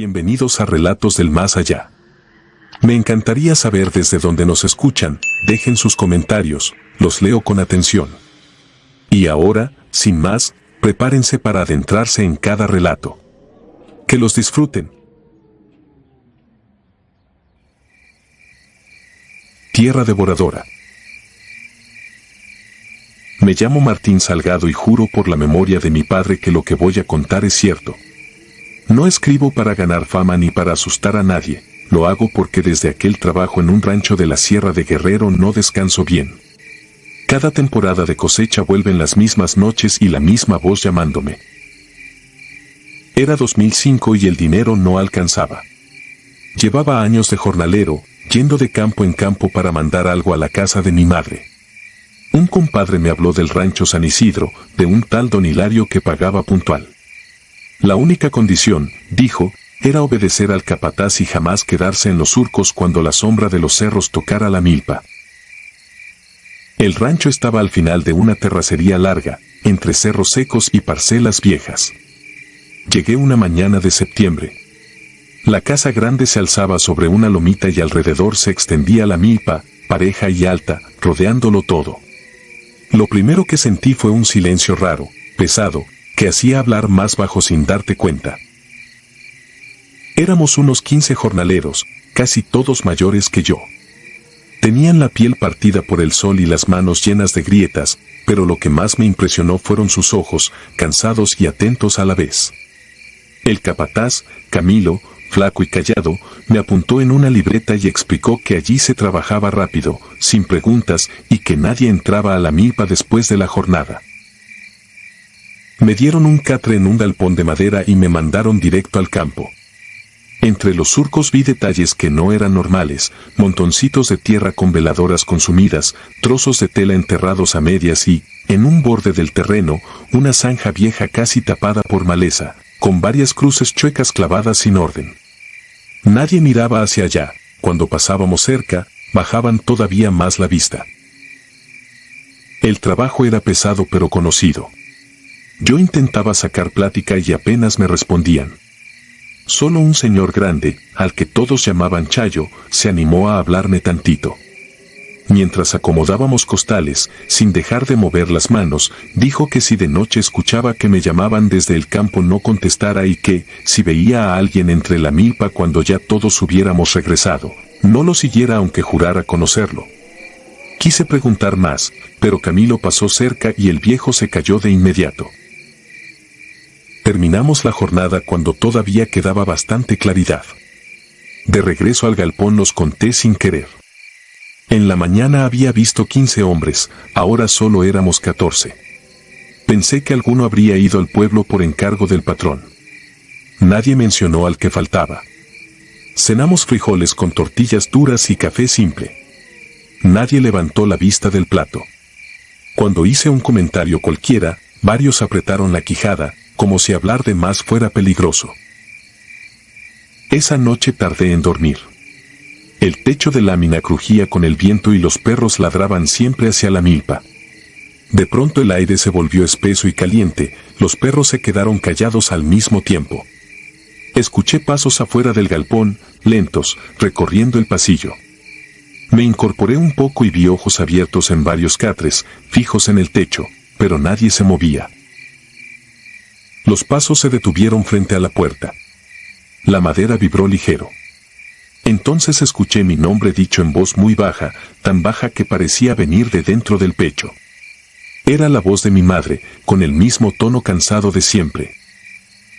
Bienvenidos a Relatos del Más Allá. Me encantaría saber desde dónde nos escuchan, dejen sus comentarios, los leo con atención. Y ahora, sin más, prepárense para adentrarse en cada relato. Que los disfruten. Tierra devoradora. Me llamo Martín Salgado y juro por la memoria de mi padre que lo que voy a contar es cierto. No escribo para ganar fama ni para asustar a nadie, lo hago porque desde aquel trabajo en un rancho de la Sierra de Guerrero no descanso bien. Cada temporada de cosecha vuelven las mismas noches y la misma voz llamándome. Era 2005 y el dinero no alcanzaba. Llevaba años de jornalero, yendo de campo en campo para mandar algo a la casa de mi madre. Un compadre me habló del rancho San Isidro, de un tal don Hilario que pagaba puntual. La única condición, dijo, era obedecer al capataz y jamás quedarse en los surcos cuando la sombra de los cerros tocara la milpa. El rancho estaba al final de una terracería larga, entre cerros secos y parcelas viejas. Llegué una mañana de septiembre. La casa grande se alzaba sobre una lomita y alrededor se extendía la milpa, pareja y alta, rodeándolo todo. Lo primero que sentí fue un silencio raro, pesado, que hacía hablar más bajo sin darte cuenta. Éramos unos 15 jornaleros, casi todos mayores que yo. Tenían la piel partida por el sol y las manos llenas de grietas, pero lo que más me impresionó fueron sus ojos, cansados y atentos a la vez. El capataz, Camilo, flaco y callado, me apuntó en una libreta y explicó que allí se trabajaba rápido, sin preguntas, y que nadie entraba a la milpa después de la jornada. Me dieron un catre en un galpón de madera y me mandaron directo al campo. Entre los surcos vi detalles que no eran normales, montoncitos de tierra con veladoras consumidas, trozos de tela enterrados a medias y, en un borde del terreno, una zanja vieja casi tapada por maleza, con varias cruces chuecas clavadas sin orden. Nadie miraba hacia allá, cuando pasábamos cerca, bajaban todavía más la vista. El trabajo era pesado pero conocido. Yo intentaba sacar plática y apenas me respondían. Solo un señor grande, al que todos llamaban Chayo, se animó a hablarme tantito. Mientras acomodábamos costales, sin dejar de mover las manos, dijo que si de noche escuchaba que me llamaban desde el campo no contestara y que, si veía a alguien entre la milpa cuando ya todos hubiéramos regresado, no lo siguiera aunque jurara conocerlo. Quise preguntar más, pero Camilo pasó cerca y el viejo se calló de inmediato. Terminamos la jornada cuando todavía quedaba bastante claridad. De regreso al galpón los conté sin querer. En la mañana había visto 15 hombres, ahora solo éramos 14. Pensé que alguno habría ido al pueblo por encargo del patrón. Nadie mencionó al que faltaba. Cenamos frijoles con tortillas duras y café simple. Nadie levantó la vista del plato. Cuando hice un comentario cualquiera, varios apretaron la quijada, como si hablar de más fuera peligroso. Esa noche tardé en dormir. El techo de lámina crujía con el viento y los perros ladraban siempre hacia la milpa. De pronto el aire se volvió espeso y caliente, los perros se quedaron callados al mismo tiempo. Escuché pasos afuera del galpón, lentos, recorriendo el pasillo. Me incorporé un poco y vi ojos abiertos en varios catres, fijos en el techo, pero nadie se movía. Los pasos se detuvieron frente a la puerta. La madera vibró ligero. Entonces escuché mi nombre dicho en voz muy baja, tan baja que parecía venir de dentro del pecho. Era la voz de mi madre, con el mismo tono cansado de siempre.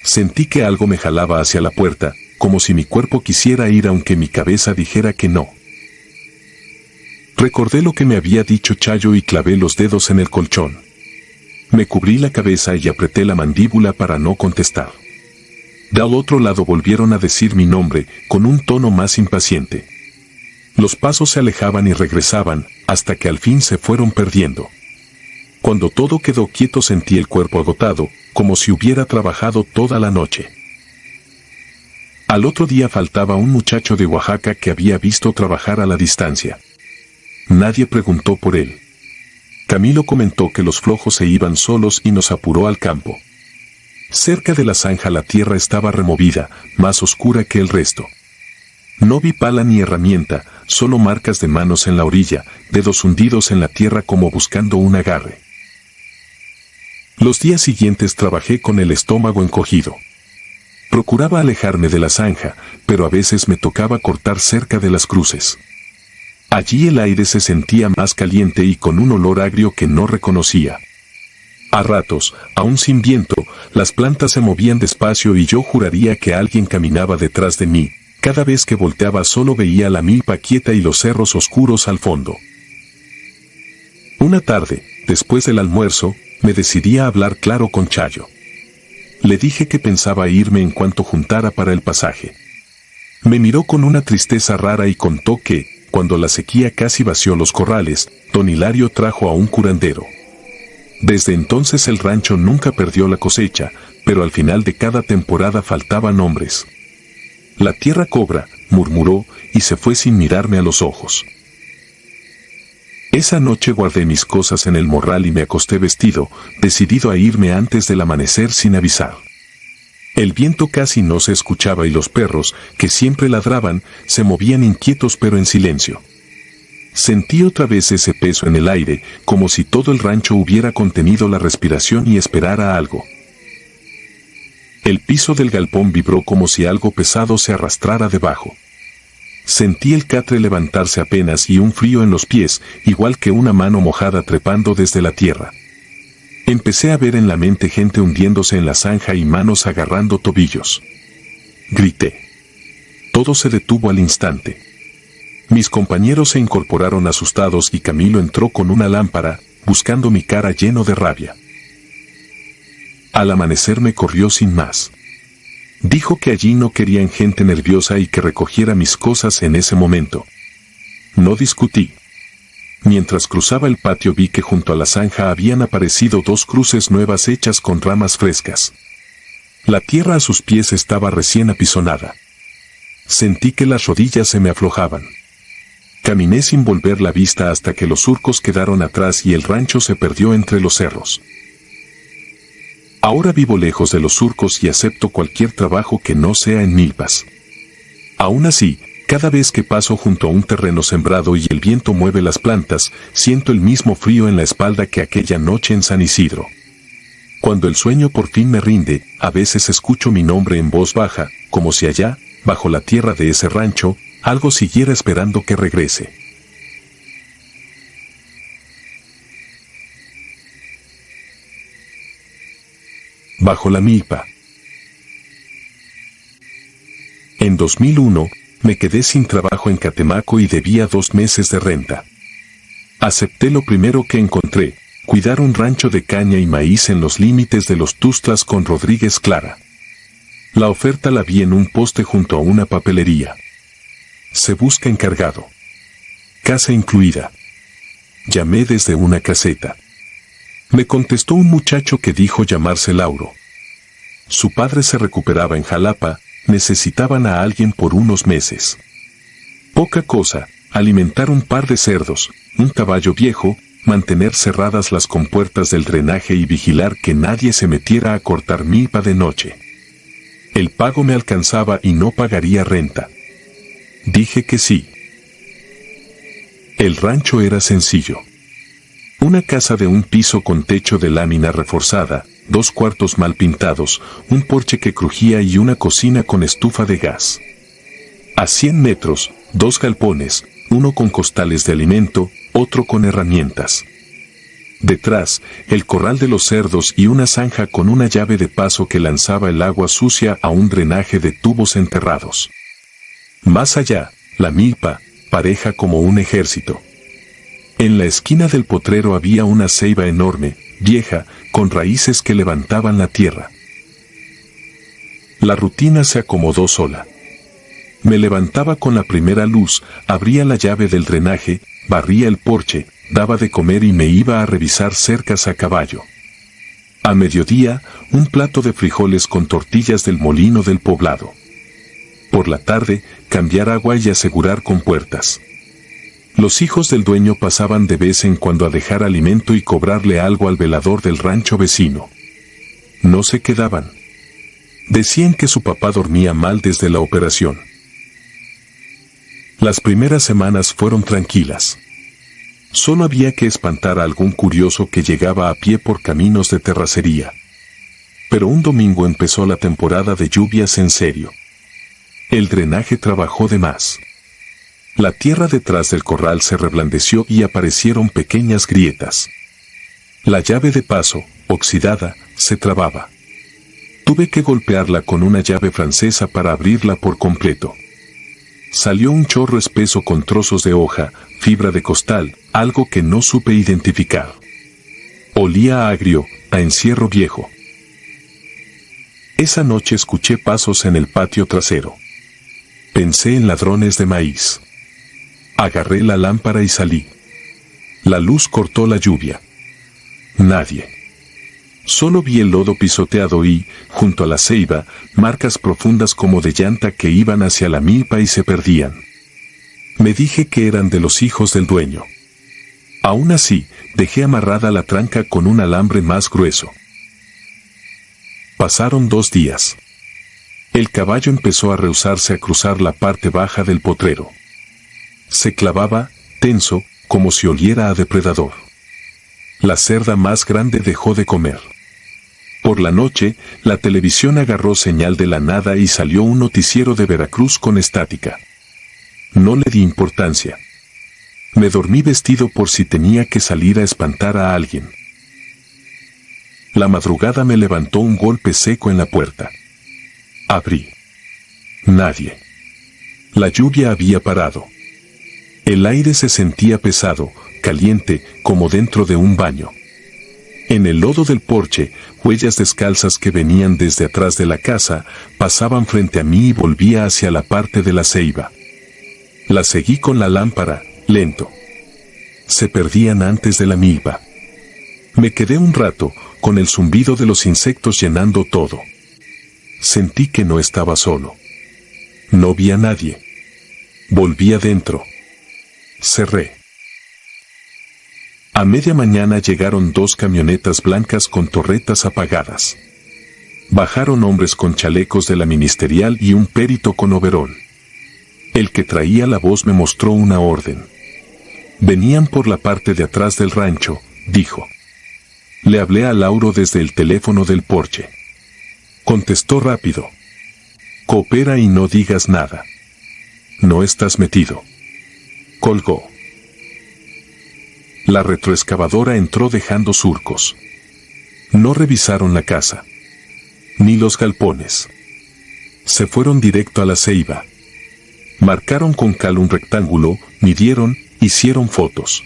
Sentí que algo me jalaba hacia la puerta, como si mi cuerpo quisiera ir aunque mi cabeza dijera que no. Recordé lo que me había dicho Chayo y clavé los dedos en el colchón. Me cubrí la cabeza y apreté la mandíbula para no contestar. Del otro lado volvieron a decir mi nombre, con un tono más impaciente. Los pasos se alejaban y regresaban, hasta que al fin se fueron perdiendo. Cuando todo quedó quieto sentí el cuerpo agotado, como si hubiera trabajado toda la noche. Al otro día faltaba un muchacho de Oaxaca que había visto trabajar a la distancia. Nadie preguntó por él. Camilo comentó que los flojos se iban solos y nos apuró al campo. Cerca de la zanja la tierra estaba removida, más oscura que el resto. No vi pala ni herramienta, solo marcas de manos en la orilla, dedos hundidos en la tierra como buscando un agarre. Los días siguientes trabajé con el estómago encogido. Procuraba alejarme de la zanja, pero a veces me tocaba cortar cerca de las cruces. Allí el aire se sentía más caliente y con un olor agrio que no reconocía. A ratos, aún sin viento, las plantas se movían despacio y yo juraría que alguien caminaba detrás de mí. Cada vez que volteaba solo veía la milpa quieta y los cerros oscuros al fondo. Una tarde, después del almuerzo, me decidí a hablar claro con Chayo. Le dije que pensaba irme en cuanto juntara para el pasaje. Me miró con una tristeza rara y contó que, cuando la sequía casi vació los corrales, don Hilario trajo a un curandero. Desde entonces el rancho nunca perdió la cosecha, pero al final de cada temporada faltaban hombres. La tierra cobra, murmuró, y se fue sin mirarme a los ojos. Esa noche guardé mis cosas en el morral y me acosté vestido, decidido a irme antes del amanecer sin avisar. El viento casi no se escuchaba y los perros, que siempre ladraban, se movían inquietos pero en silencio. Sentí otra vez ese peso en el aire, como si todo el rancho hubiera contenido la respiración y esperara algo. El piso del galpón vibró como si algo pesado se arrastrara debajo. Sentí el catre levantarse apenas y un frío en los pies, igual que una mano mojada trepando desde la tierra. Empecé a ver en la mente gente hundiéndose en la zanja y manos agarrando tobillos. Grité. Todo se detuvo al instante. Mis compañeros se incorporaron asustados y Camilo entró con una lámpara, buscando mi cara lleno de rabia. Al amanecer me corrió sin más. Dijo que allí no querían gente nerviosa y que recogiera mis cosas en ese momento. No discutí. Mientras cruzaba el patio vi que junto a la zanja habían aparecido 2 cruces nuevas hechas con ramas frescas. La tierra a sus pies estaba recién apisonada. Sentí que las rodillas se me aflojaban. Caminé sin volver la vista hasta que los surcos quedaron atrás y el rancho se perdió entre los cerros. Ahora vivo lejos de los surcos y acepto cualquier trabajo que no sea en milpas. Aún así, cada vez que paso junto a un terreno sembrado y el viento mueve las plantas, siento el mismo frío en la espalda que aquella noche en San Isidro. Cuando el sueño por fin me rinde, a veces escucho mi nombre en voz baja, como si allá, bajo la tierra de ese rancho, algo siguiera esperando que regrese. Bajo la milpa. En 2001, me quedé sin trabajo en Catemaco y debía 2 meses de renta. Acepté lo primero que encontré, cuidar un rancho de caña y maíz en los límites de los Tuzlas con Rodríguez Clara. La oferta la vi en un poste junto a una papelería. Se busca encargado. Casa incluida. Llamé desde una caseta. Me contestó un muchacho que dijo llamarse Lauro. Su padre se recuperaba en Jalapa, necesitaban a alguien por unos meses. Poca cosa, alimentar un par de cerdos, un caballo viejo, mantener cerradas las compuertas del drenaje y vigilar que nadie se metiera a cortar milpa de noche. El pago me alcanzaba y no pagaría renta. Dije que sí. El rancho era sencillo. Una casa de un piso con techo de lámina reforzada, 2 cuartos mal pintados, un porche que crujía y una cocina con estufa de gas. A 100 metros, 2 galpones, uno con costales de alimento, otro con herramientas. Detrás, el corral de los cerdos y una zanja con una llave de paso que lanzaba el agua sucia a un drenaje de tubos enterrados. Más allá, la milpa, pareja como un ejército. En la esquina del potrero había una ceiba enorme, vieja, con raíces que levantaban la tierra. La rutina se acomodó sola. Me levantaba con la primera luz, abría la llave del drenaje, barría el porche, daba de comer y me iba a revisar cercas a caballo. A mediodía, un plato de frijoles con tortillas del molino del poblado. Por la tarde, cambiar agua y asegurar compuertas. Los hijos del dueño pasaban de vez en cuando a dejar alimento y cobrarle algo al velador del rancho vecino. No se quedaban. Decían que su papá dormía mal desde la operación. Las primeras semanas fueron tranquilas. Solo había que espantar a algún curioso que llegaba a pie por caminos de terracería. Pero un domingo empezó la temporada de lluvias en serio. El drenaje trabajó de más. La tierra detrás del corral se reblandeció y aparecieron pequeñas grietas. La llave de paso, oxidada, se trababa. Tuve que golpearla con una llave francesa para abrirla por completo. Salió un chorro espeso con trozos de hoja, fibra de costal, algo que no supe identificar. Olía a agrio, a encierro viejo. Esa noche escuché pasos en el patio trasero. Pensé en ladrones de maíz. Agarré la lámpara y salí. La luz cortó la lluvia. Nadie. Solo vi el lodo pisoteado y, junto a la ceiba, marcas profundas como de llanta que iban hacia la milpa y se perdían. Me dije que eran de los hijos del dueño. Aún así, dejé amarrada la tranca con un alambre más grueso. Pasaron 2 días. El caballo empezó a rehusarse a cruzar la parte baja del potrero. Se clavaba, tenso, como si oliera a depredador. La cerda más grande dejó de comer. Por la noche, la televisión agarró señal de la nada y salió un noticiero de Veracruz con estática. No le di importancia. Me dormí vestido por si tenía que salir a espantar a alguien. La madrugada me levantó un golpe seco en la puerta. Abrí. Nadie. La lluvia había parado. El aire se sentía pesado, caliente, como dentro de un baño. En el lodo del porche, huellas descalzas que venían desde atrás de la casa, pasaban frente a mí y volvía hacia la parte de la ceiba. La seguí con la lámpara, lento. Se perdían antes de la milpa. Me quedé un rato, con el zumbido de los insectos llenando todo. Sentí que no estaba solo. No vi a nadie. Volví adentro. Cerré. A media mañana llegaron 2 camionetas blancas con torretas apagadas. Bajaron hombres con chalecos de la ministerial y un perito con overol. El que traía la voz me mostró una orden. Venían por la parte de atrás del rancho, dijo. Le hablé a Lauro desde el teléfono del porche. Contestó rápido. Coopera y no digas nada. No estás metido. Colgó. La retroexcavadora entró dejando surcos. No revisaron la casa. Ni los galpones. Se fueron directo a la ceiba. Marcaron con cal un rectángulo, midieron, hicieron fotos.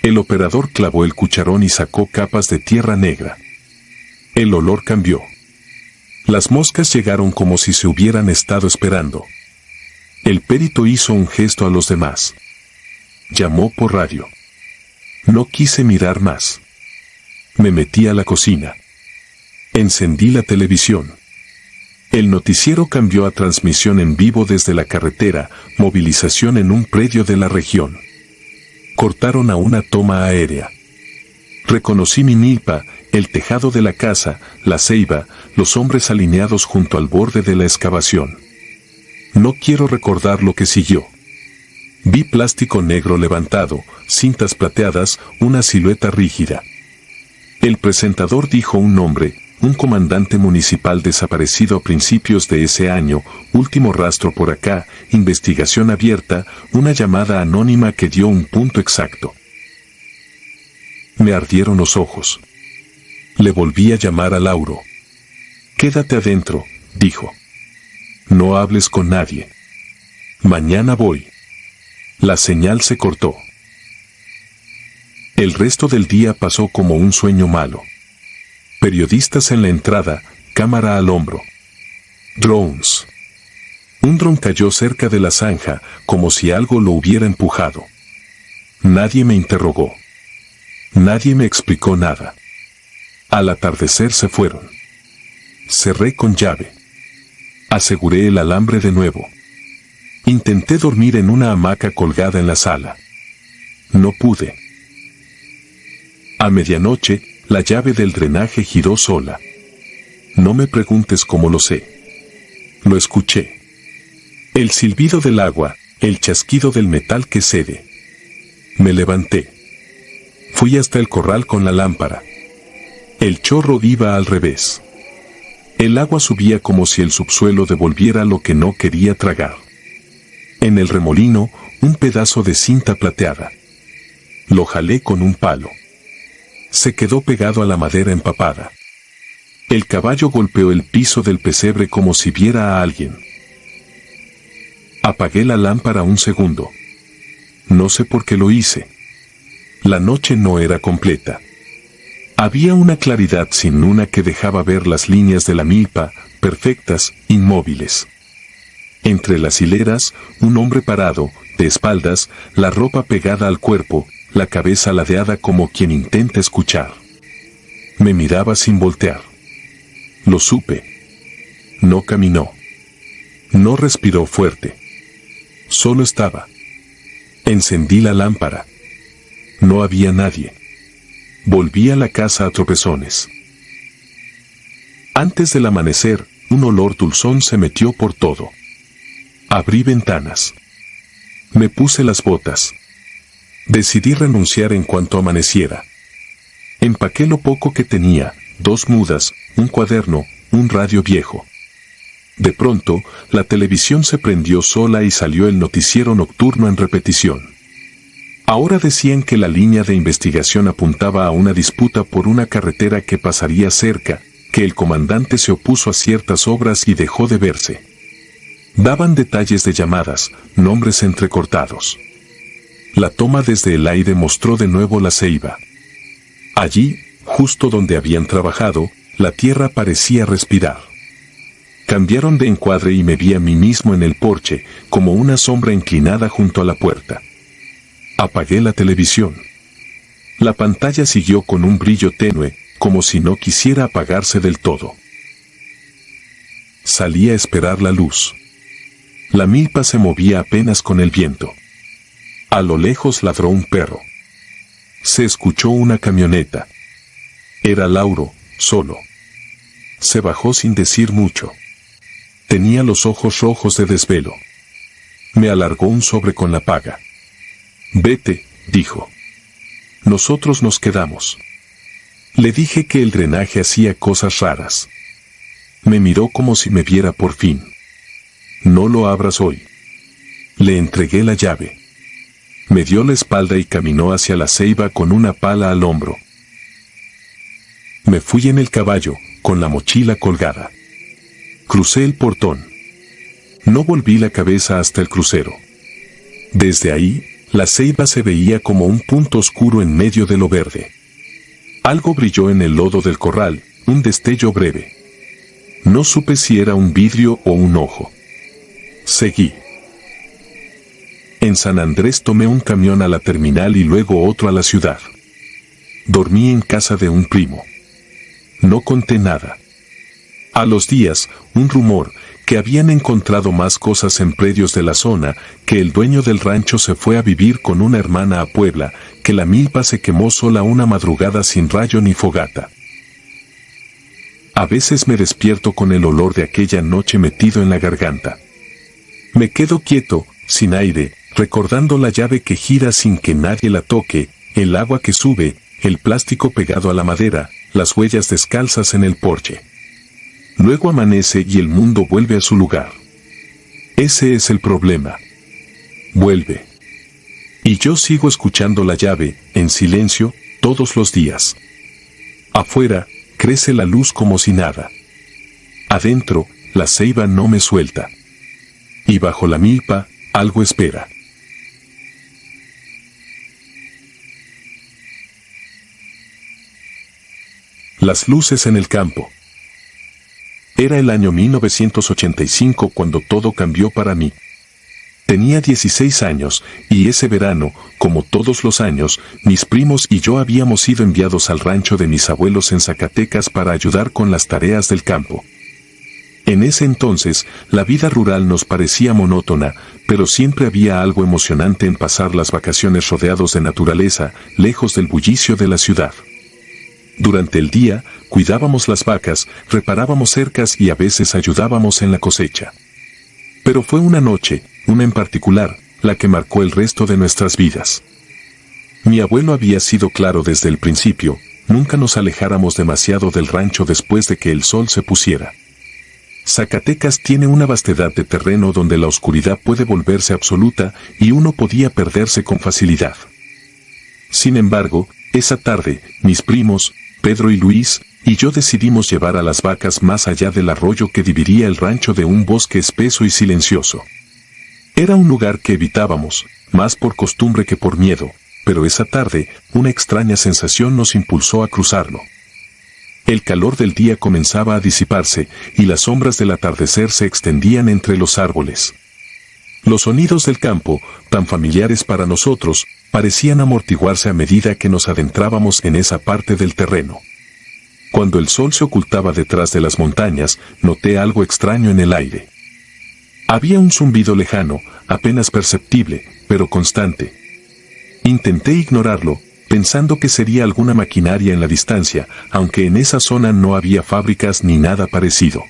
El operador clavó el cucharón y sacó capas de tierra negra. El olor cambió. Las moscas llegaron como si se hubieran estado esperando. El perito hizo un gesto a los demás. Llamó por radio. No quise mirar más. Me metí a la cocina. Encendí la televisión. El noticiero cambió a transmisión en vivo desde la carretera, movilización en un predio de la región. Cortaron a una toma aérea. Reconocí mi milpa, el tejado de la casa, la ceiba, los hombres alineados junto al borde de la excavación. No quiero recordar lo que siguió. Vi plástico negro levantado, cintas plateadas, una silueta rígida. El presentador dijo un nombre, un comandante municipal desaparecido a principios de ese año, último rastro por acá, investigación abierta, una llamada anónima que dio un punto exacto. Me ardieron los ojos. Le volví a llamar a Lauro. Quédate adentro, dijo. No hables con nadie. Mañana voy. La señal se cortó. El resto del día pasó como un sueño malo. Periodistas en la entrada, cámara al hombro. Drones. Un dron cayó cerca de la zanja, como si algo lo hubiera empujado. Nadie me interrogó. Nadie me explicó nada. Al atardecer se fueron. Cerré con llave. Aseguré el alambre de nuevo. Intenté dormir en una hamaca colgada en la sala. No pude. A medianoche, la llave del drenaje giró sola. No me preguntes cómo lo sé. Lo escuché. El silbido del agua, el chasquido del metal que cede. Me levanté. Fui hasta el corral con la lámpara. El chorro iba al revés. El agua subía como si el subsuelo devolviera lo que no quería tragar. En el remolino, un pedazo de cinta plateada. Lo jalé con un palo. Se quedó pegado a la madera empapada. El caballo golpeó el piso del pesebre como si viera a alguien. Apagué la lámpara un segundo. No sé por qué lo hice. La noche no era completa. Había una claridad sin luna que dejaba ver las líneas de la milpa, perfectas, inmóviles. Entre las hileras, un hombre parado, de espaldas, la ropa pegada al cuerpo, la cabeza ladeada como quien intenta escuchar. Me miraba sin voltear. Lo supe. No caminó. No respiró fuerte. Solo estaba. Encendí la lámpara. No había nadie. Volví a la casa a tropezones. Antes del amanecer, un olor dulzón se metió por todo. Abrí ventanas. Me puse las botas. Decidí renunciar en cuanto amaneciera. Empaqué lo poco que tenía, 2 mudas, un cuaderno, un radio viejo. De pronto, la televisión se prendió sola y salió el noticiero nocturno en repetición. Ahora decían que la línea de investigación apuntaba a una disputa por una carretera que pasaría cerca, que el comandante se opuso a ciertas obras y dejó de verse. Daban detalles de llamadas, nombres entrecortados. La toma desde el aire mostró de nuevo la ceiba. Allí, justo donde habían trabajado, la tierra parecía respirar. Cambiaron de encuadre y me vi a mí mismo en el porche, como una sombra inclinada junto a la puerta. Apagué la televisión. La pantalla siguió con un brillo tenue, como si no quisiera apagarse del todo. Salí a esperar la luz. La milpa se movía apenas con el viento. A lo lejos ladró un perro. Se escuchó una camioneta. Era Lauro, solo. Se bajó sin decir mucho. Tenía los ojos rojos de desvelo. Me alargó un sobre con la paga. Vete, dijo. Nosotros nos quedamos. Le dije que el drenaje hacía cosas raras. Me miró como si me viera por fin. No lo abras hoy. Le entregué la llave. Me dio la espalda y caminó hacia la ceiba con una pala al hombro. Me fui en el caballo, con la mochila colgada. Crucé el portón. No volví la cabeza hasta el crucero. Desde ahí, la ceiba se veía como un punto oscuro en medio de lo verde. Algo brilló en el lodo del corral, un destello breve. No supe si era un vidrio o un ojo. Seguí. En San Andrés tomé un camión a la terminal y luego otro a la ciudad. Dormí en casa de un primo. No conté nada. A los días, un rumor, que habían encontrado más cosas en predios de la zona, que el dueño del rancho se fue a vivir con una hermana a Puebla, que la milpa se quemó sola una madrugada sin rayo ni fogata. A veces me despierto con el olor de aquella noche metido en la garganta. Me quedo quieto, sin aire, recordando la llave que gira sin que nadie la toque, el agua que sube, el plástico pegado a la madera, las huellas descalzas en el porche. Luego amanece y el mundo vuelve a su lugar. Ese es el problema. Vuelve. Y yo sigo escuchando la llave, en silencio, todos los días. Afuera, crece la luz como si nada. Adentro, la ceiba no me suelta. Y bajo la milpa, algo espera. Las luces en el campo. Era el año 1985 cuando todo cambió para mí. Tenía 16 años, y ese verano, como todos los años, mis primos y yo habíamos sido enviados al rancho de mis abuelos en Zacatecas para ayudar con las tareas del campo. En ese entonces, la vida rural nos parecía monótona, pero siempre había algo emocionante en pasar las vacaciones rodeados de naturaleza, lejos del bullicio de la ciudad. Durante el día, cuidábamos las vacas, reparábamos cercas y a veces ayudábamos en la cosecha. Pero fue una noche, una en particular, la que marcó el resto de nuestras vidas. Mi abuelo había sido claro desde el principio: nunca nos alejáramos demasiado del rancho después de que el sol se pusiera. Zacatecas tiene una vastedad de terreno donde la oscuridad puede volverse absoluta y uno podía perderse con facilidad. Sin embargo, esa tarde, mis primos, Pedro y Luis, y yo decidimos llevar a las vacas más allá del arroyo que dividía el rancho de un bosque espeso y silencioso. Era un lugar que evitábamos, más por costumbre que por miedo, pero esa tarde, una extraña sensación nos impulsó a cruzarlo. El calor del día comenzaba a disiparse, y las sombras del atardecer se extendían entre los árboles. Los sonidos del campo, tan familiares para nosotros, parecían amortiguarse a medida que nos adentrábamos en esa parte del terreno. Cuando el sol se ocultaba detrás de las montañas, noté algo extraño en el aire. Había un zumbido lejano, apenas perceptible, pero constante. Intenté ignorarlo, pensando que sería alguna maquinaria en la distancia, aunque en esa zona no había fábricas ni nada parecido.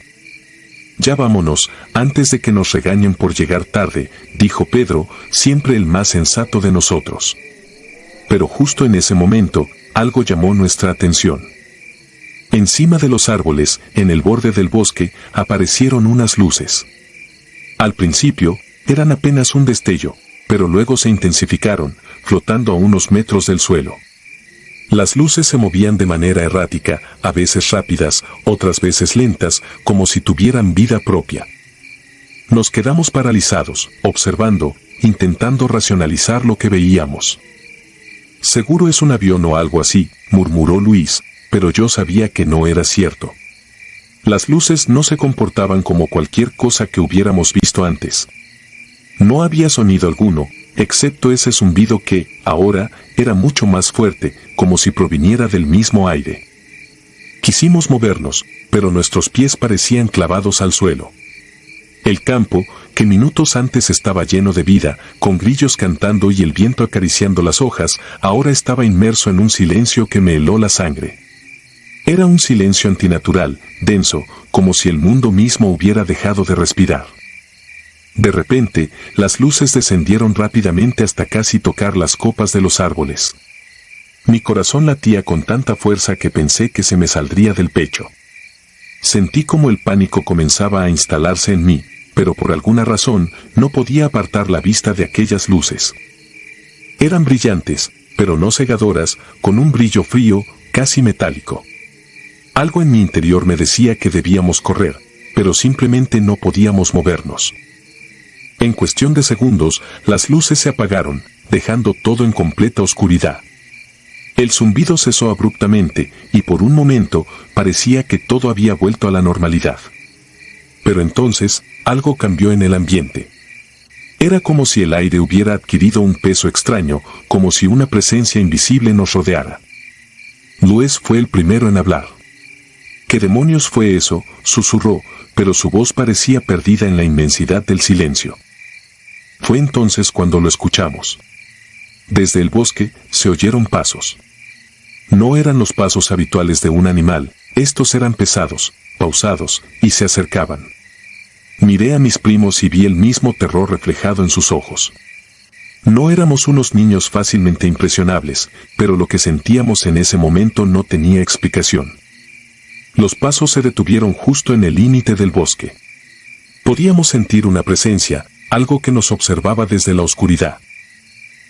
«Ya vámonos, antes de que nos regañen por llegar tarde», dijo Pedro, siempre el más sensato de nosotros. Pero justo en ese momento, algo llamó nuestra atención. Encima de los árboles, en el borde del bosque, aparecieron unas luces. Al principio, eran apenas un destello, pero luego se intensificaron, flotando a unos metros del suelo. Las luces se movían de manera errática, a veces rápidas, otras veces lentas, como si tuvieran vida propia. Nos quedamos paralizados, observando, intentando racionalizar lo que veíamos. «Seguro es un avión o algo así», murmuró Luis, pero yo sabía que no era cierto. Las luces no se comportaban como cualquier cosa que hubiéramos visto antes. No había sonido alguno, excepto ese zumbido que, ahora, era mucho más fuerte, como si proviniera del mismo aire. Quisimos movernos, pero nuestros pies parecían clavados al suelo. El campo, que minutos antes estaba lleno de vida, con grillos cantando y el viento acariciando las hojas, ahora estaba inmerso en un silencio que me heló la sangre. Era un silencio antinatural, denso, como si el mundo mismo hubiera dejado de respirar. De repente, las luces descendieron rápidamente hasta casi tocar las copas de los árboles. Mi corazón latía con tanta fuerza que pensé que se me saldría del pecho. Sentí como el pánico comenzaba a instalarse en mí, pero por alguna razón no podía apartar la vista de aquellas luces. Eran brillantes, pero no cegadoras, con un brillo frío, casi metálico. Algo en mi interior me decía que debíamos correr, pero simplemente no podíamos movernos. En cuestión de segundos, las luces se apagaron, dejando todo en completa oscuridad. El zumbido cesó abruptamente, y por un momento, parecía que todo había vuelto a la normalidad. Pero entonces, algo cambió en el ambiente. Era como si el aire hubiera adquirido un peso extraño, como si una presencia invisible nos rodeara. Luis fue el primero en hablar. «¿Qué demonios fue eso?», susurró, pero su voz parecía perdida en la inmensidad del silencio. Fue entonces cuando lo escuchamos. Desde el bosque se oyeron pasos. No eran los pasos habituales de un animal, estos eran pesados, pausados, y se acercaban. Miré a mis primos y vi el mismo terror reflejado en sus ojos. No éramos unos niños fácilmente impresionables, pero lo que sentíamos en ese momento no tenía explicación. Los pasos se detuvieron justo en el límite del bosque. Podíamos sentir una presencia, algo que nos observaba desde la oscuridad.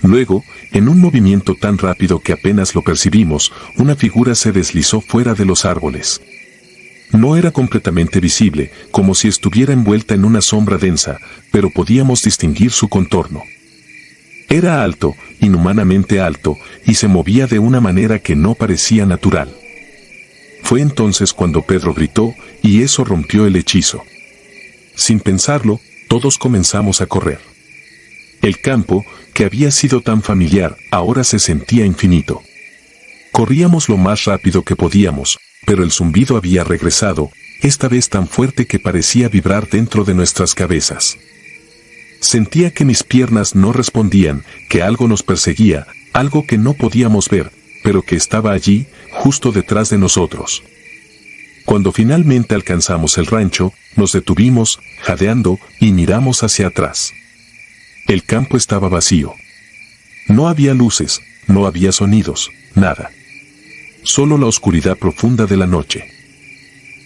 Luego, en un movimiento tan rápido que apenas lo percibimos, una figura se deslizó fuera de los árboles. No era completamente visible, como si estuviera envuelta en una sombra densa, pero podíamos distinguir su contorno. Era alto, inhumanamente alto, y se movía de una manera que no parecía natural. Fue entonces cuando Pedro gritó, y eso rompió el hechizo. Sin pensarlo, todos comenzamos a correr. El campo, que había sido tan familiar, ahora se sentía infinito. Corríamos lo más rápido que podíamos, pero el zumbido había regresado, esta vez tan fuerte que parecía vibrar dentro de nuestras cabezas. Sentía que mis piernas no respondían, que algo nos perseguía, algo que no podíamos ver, pero que estaba allí, justo detrás de nosotros. Cuando finalmente alcanzamos el rancho, nos detuvimos, jadeando, y miramos hacia atrás. El campo estaba vacío. No había luces, no había sonidos, nada. Solo la oscuridad profunda de la noche.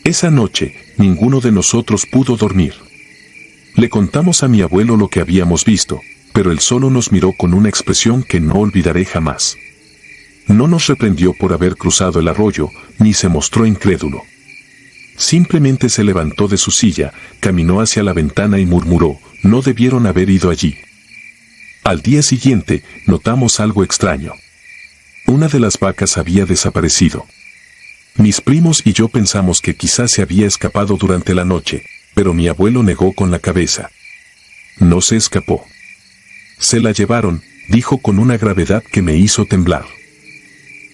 Esa noche, ninguno de nosotros pudo dormir. Le contamos a mi abuelo lo que habíamos visto, pero él solo nos miró con una expresión que no olvidaré jamás. No nos reprendió por haber cruzado el arroyo, ni se mostró incrédulo. Simplemente se levantó de su silla, caminó hacia la ventana y murmuró, no debieron haber ido allí. Al día siguiente, notamos algo extraño. Una de las vacas había desaparecido. Mis primos y yo pensamos que quizás se había escapado durante la noche, pero mi abuelo negó con la cabeza. No se escapó. Se la llevaron, dijo con una gravedad que me hizo temblar.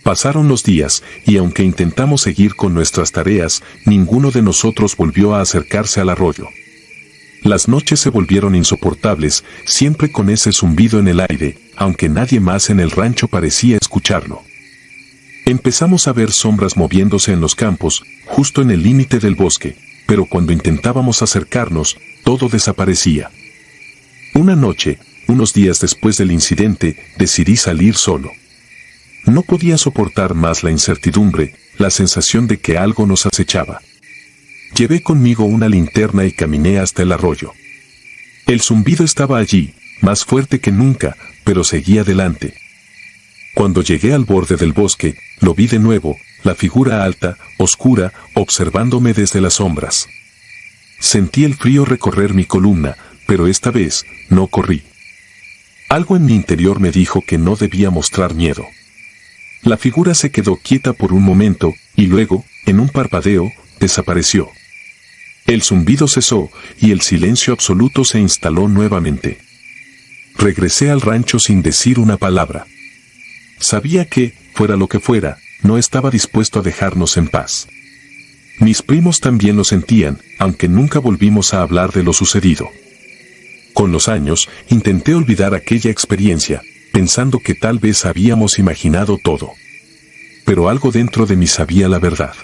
Pasaron los días, y aunque intentamos seguir con nuestras tareas, ninguno de nosotros volvió a acercarse al arroyo. Las noches se volvieron insoportables, siempre con ese zumbido en el aire, aunque nadie más en el rancho parecía escucharlo. Empezamos a ver sombras moviéndose en los campos, justo en el límite del bosque, pero cuando intentábamos acercarnos, todo desaparecía. Una noche, unos días después del incidente, decidí salir solo. No podía soportar más la incertidumbre, la sensación de que algo nos acechaba. Llevé conmigo una linterna y caminé hasta el arroyo. El zumbido estaba allí, más fuerte que nunca, pero seguía adelante. Cuando llegué al borde del bosque, lo vi de nuevo, la figura alta, oscura, observándome desde las sombras. Sentí el frío recorrer mi columna, pero esta vez, no corrí. Algo en mi interior me dijo que no debía mostrar miedo. La figura se quedó quieta por un momento, y luego, en un parpadeo, desapareció. El zumbido cesó, y el silencio absoluto se instaló nuevamente. Regresé al rancho sin decir una palabra. Sabía que, fuera lo que fuera, no estaba dispuesto a dejarnos en paz. Mis primos también lo sentían, aunque nunca volvimos a hablar de lo sucedido. Con los años, intenté olvidar aquella experiencia, pensando que tal vez habíamos imaginado todo. Pero algo dentro de mí sabía la verdad.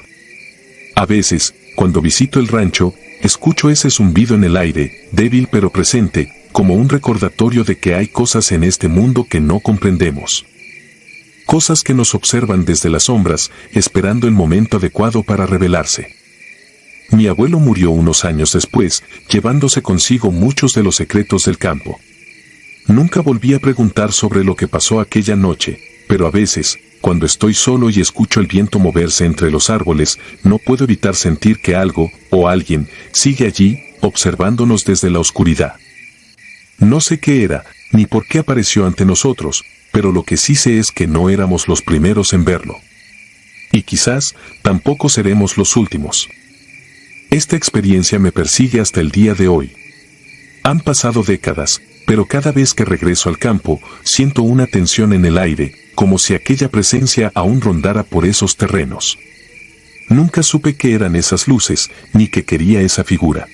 A veces, cuando visito el rancho, escucho ese zumbido en el aire, débil pero presente, como un recordatorio de que hay cosas en este mundo que no comprendemos. Cosas que nos observan desde las sombras, esperando el momento adecuado para revelarse. Mi abuelo murió unos años después, llevándose consigo muchos de los secretos del campo. Nunca volví a preguntar sobre lo que pasó aquella noche, pero a veces, cuando estoy solo y escucho el viento moverse entre los árboles, no puedo evitar sentir que algo, o alguien, sigue allí, observándonos desde la oscuridad. No sé qué era, ni por qué apareció ante nosotros, pero lo que sí sé es que no éramos los primeros en verlo. Y quizás, tampoco seremos los últimos. Esta experiencia me persigue hasta el día de hoy. Han pasado décadas, pero cada vez que regreso al campo, siento una tensión en el aire, como si aquella presencia aún rondara por esos terrenos. Nunca supe qué eran esas luces, ni qué quería esa figura.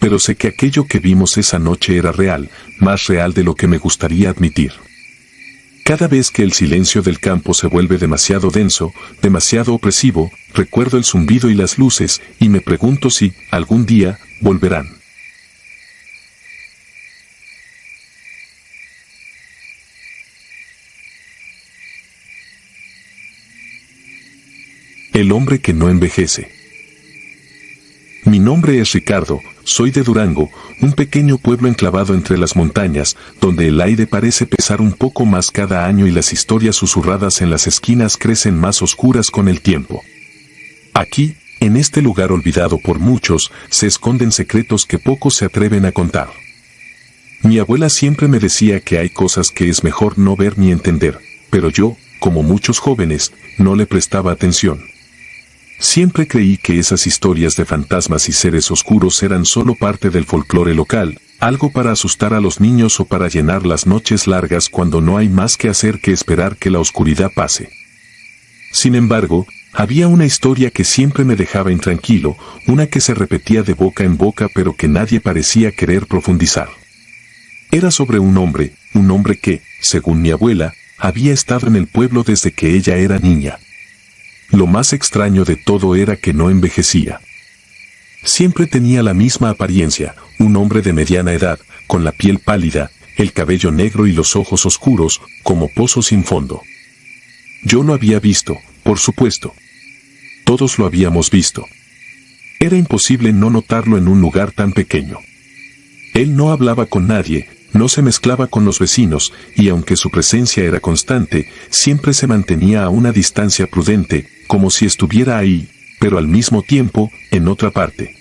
Pero sé que aquello que vimos esa noche era real, más real de lo que me gustaría admitir. Cada vez que el silencio del campo se vuelve demasiado denso, demasiado opresivo, recuerdo el zumbido y las luces, y me pregunto si, algún día, volverán. El hombre que no envejece. Mi nombre es Ricardo, soy de Durango, un pequeño pueblo enclavado entre las montañas, donde el aire parece pesar un poco más cada año y las historias susurradas en las esquinas crecen más oscuras con el tiempo. Aquí, en este lugar olvidado por muchos, se esconden secretos que pocos se atreven a contar. Mi abuela siempre me decía que hay cosas que es mejor no ver ni entender, pero yo, como muchos jóvenes, no le prestaba atención. Siempre creí que esas historias de fantasmas y seres oscuros eran solo parte del folclore local, algo para asustar a los niños o para llenar las noches largas cuando no hay más que hacer que esperar que la oscuridad pase. Sin embargo, había una historia que siempre me dejaba intranquilo, una que se repetía de boca en boca pero que nadie parecía querer profundizar. Era sobre un hombre que, según mi abuela, había estado en el pueblo desde que ella era niña. Lo más extraño de todo era que no envejecía. Siempre tenía la misma apariencia, un hombre de mediana edad, con la piel pálida, el cabello negro y los ojos oscuros, como pozos sin fondo. Yo lo había visto, por supuesto. Todos lo habíamos visto. Era imposible no notarlo en un lugar tan pequeño. Él no hablaba con nadie, no se mezclaba con los vecinos, y aunque su presencia era constante, siempre se mantenía a una distancia prudente, como si estuviera ahí, pero al mismo tiempo, en otra parte.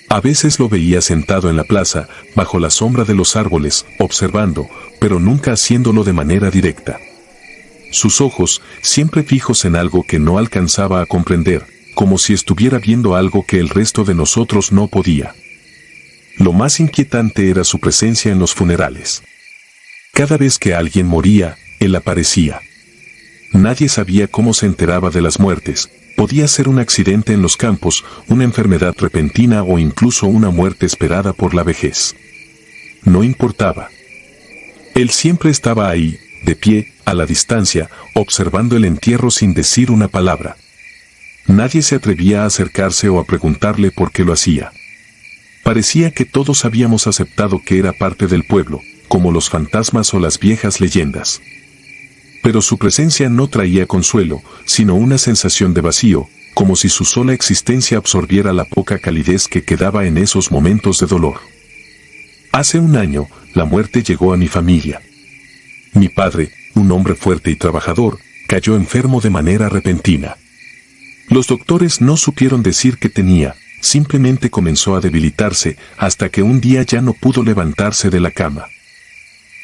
A veces lo veía sentado en la plaza, bajo la sombra de los árboles, observando, pero nunca haciéndolo de manera directa. Sus ojos, siempre fijos en algo que no alcanzaba a comprender, como si estuviera viendo algo que el resto de nosotros no podía. Lo más inquietante era su presencia en los funerales. Cada vez que alguien moría, él aparecía. Nadie sabía cómo se enteraba de las muertes. Podía ser un accidente en los campos, una enfermedad repentina o incluso una muerte esperada por la vejez. No importaba. Él siempre estaba ahí, de pie, a la distancia, observando el entierro sin decir una palabra. Nadie se atrevía a acercarse o a preguntarle por qué lo hacía. Parecía que todos habíamos aceptado que era parte del pueblo, como los fantasmas o las viejas leyendas. Pero su presencia no traía consuelo, sino una sensación de vacío, como si su sola existencia absorbiera la poca calidez que quedaba en esos momentos de dolor. Hace un año, la muerte llegó a mi familia. Mi padre, un hombre fuerte y trabajador, cayó enfermo de manera repentina. Los doctores no supieron decir qué tenía, simplemente comenzó a debilitarse hasta que un día ya no pudo levantarse de la cama.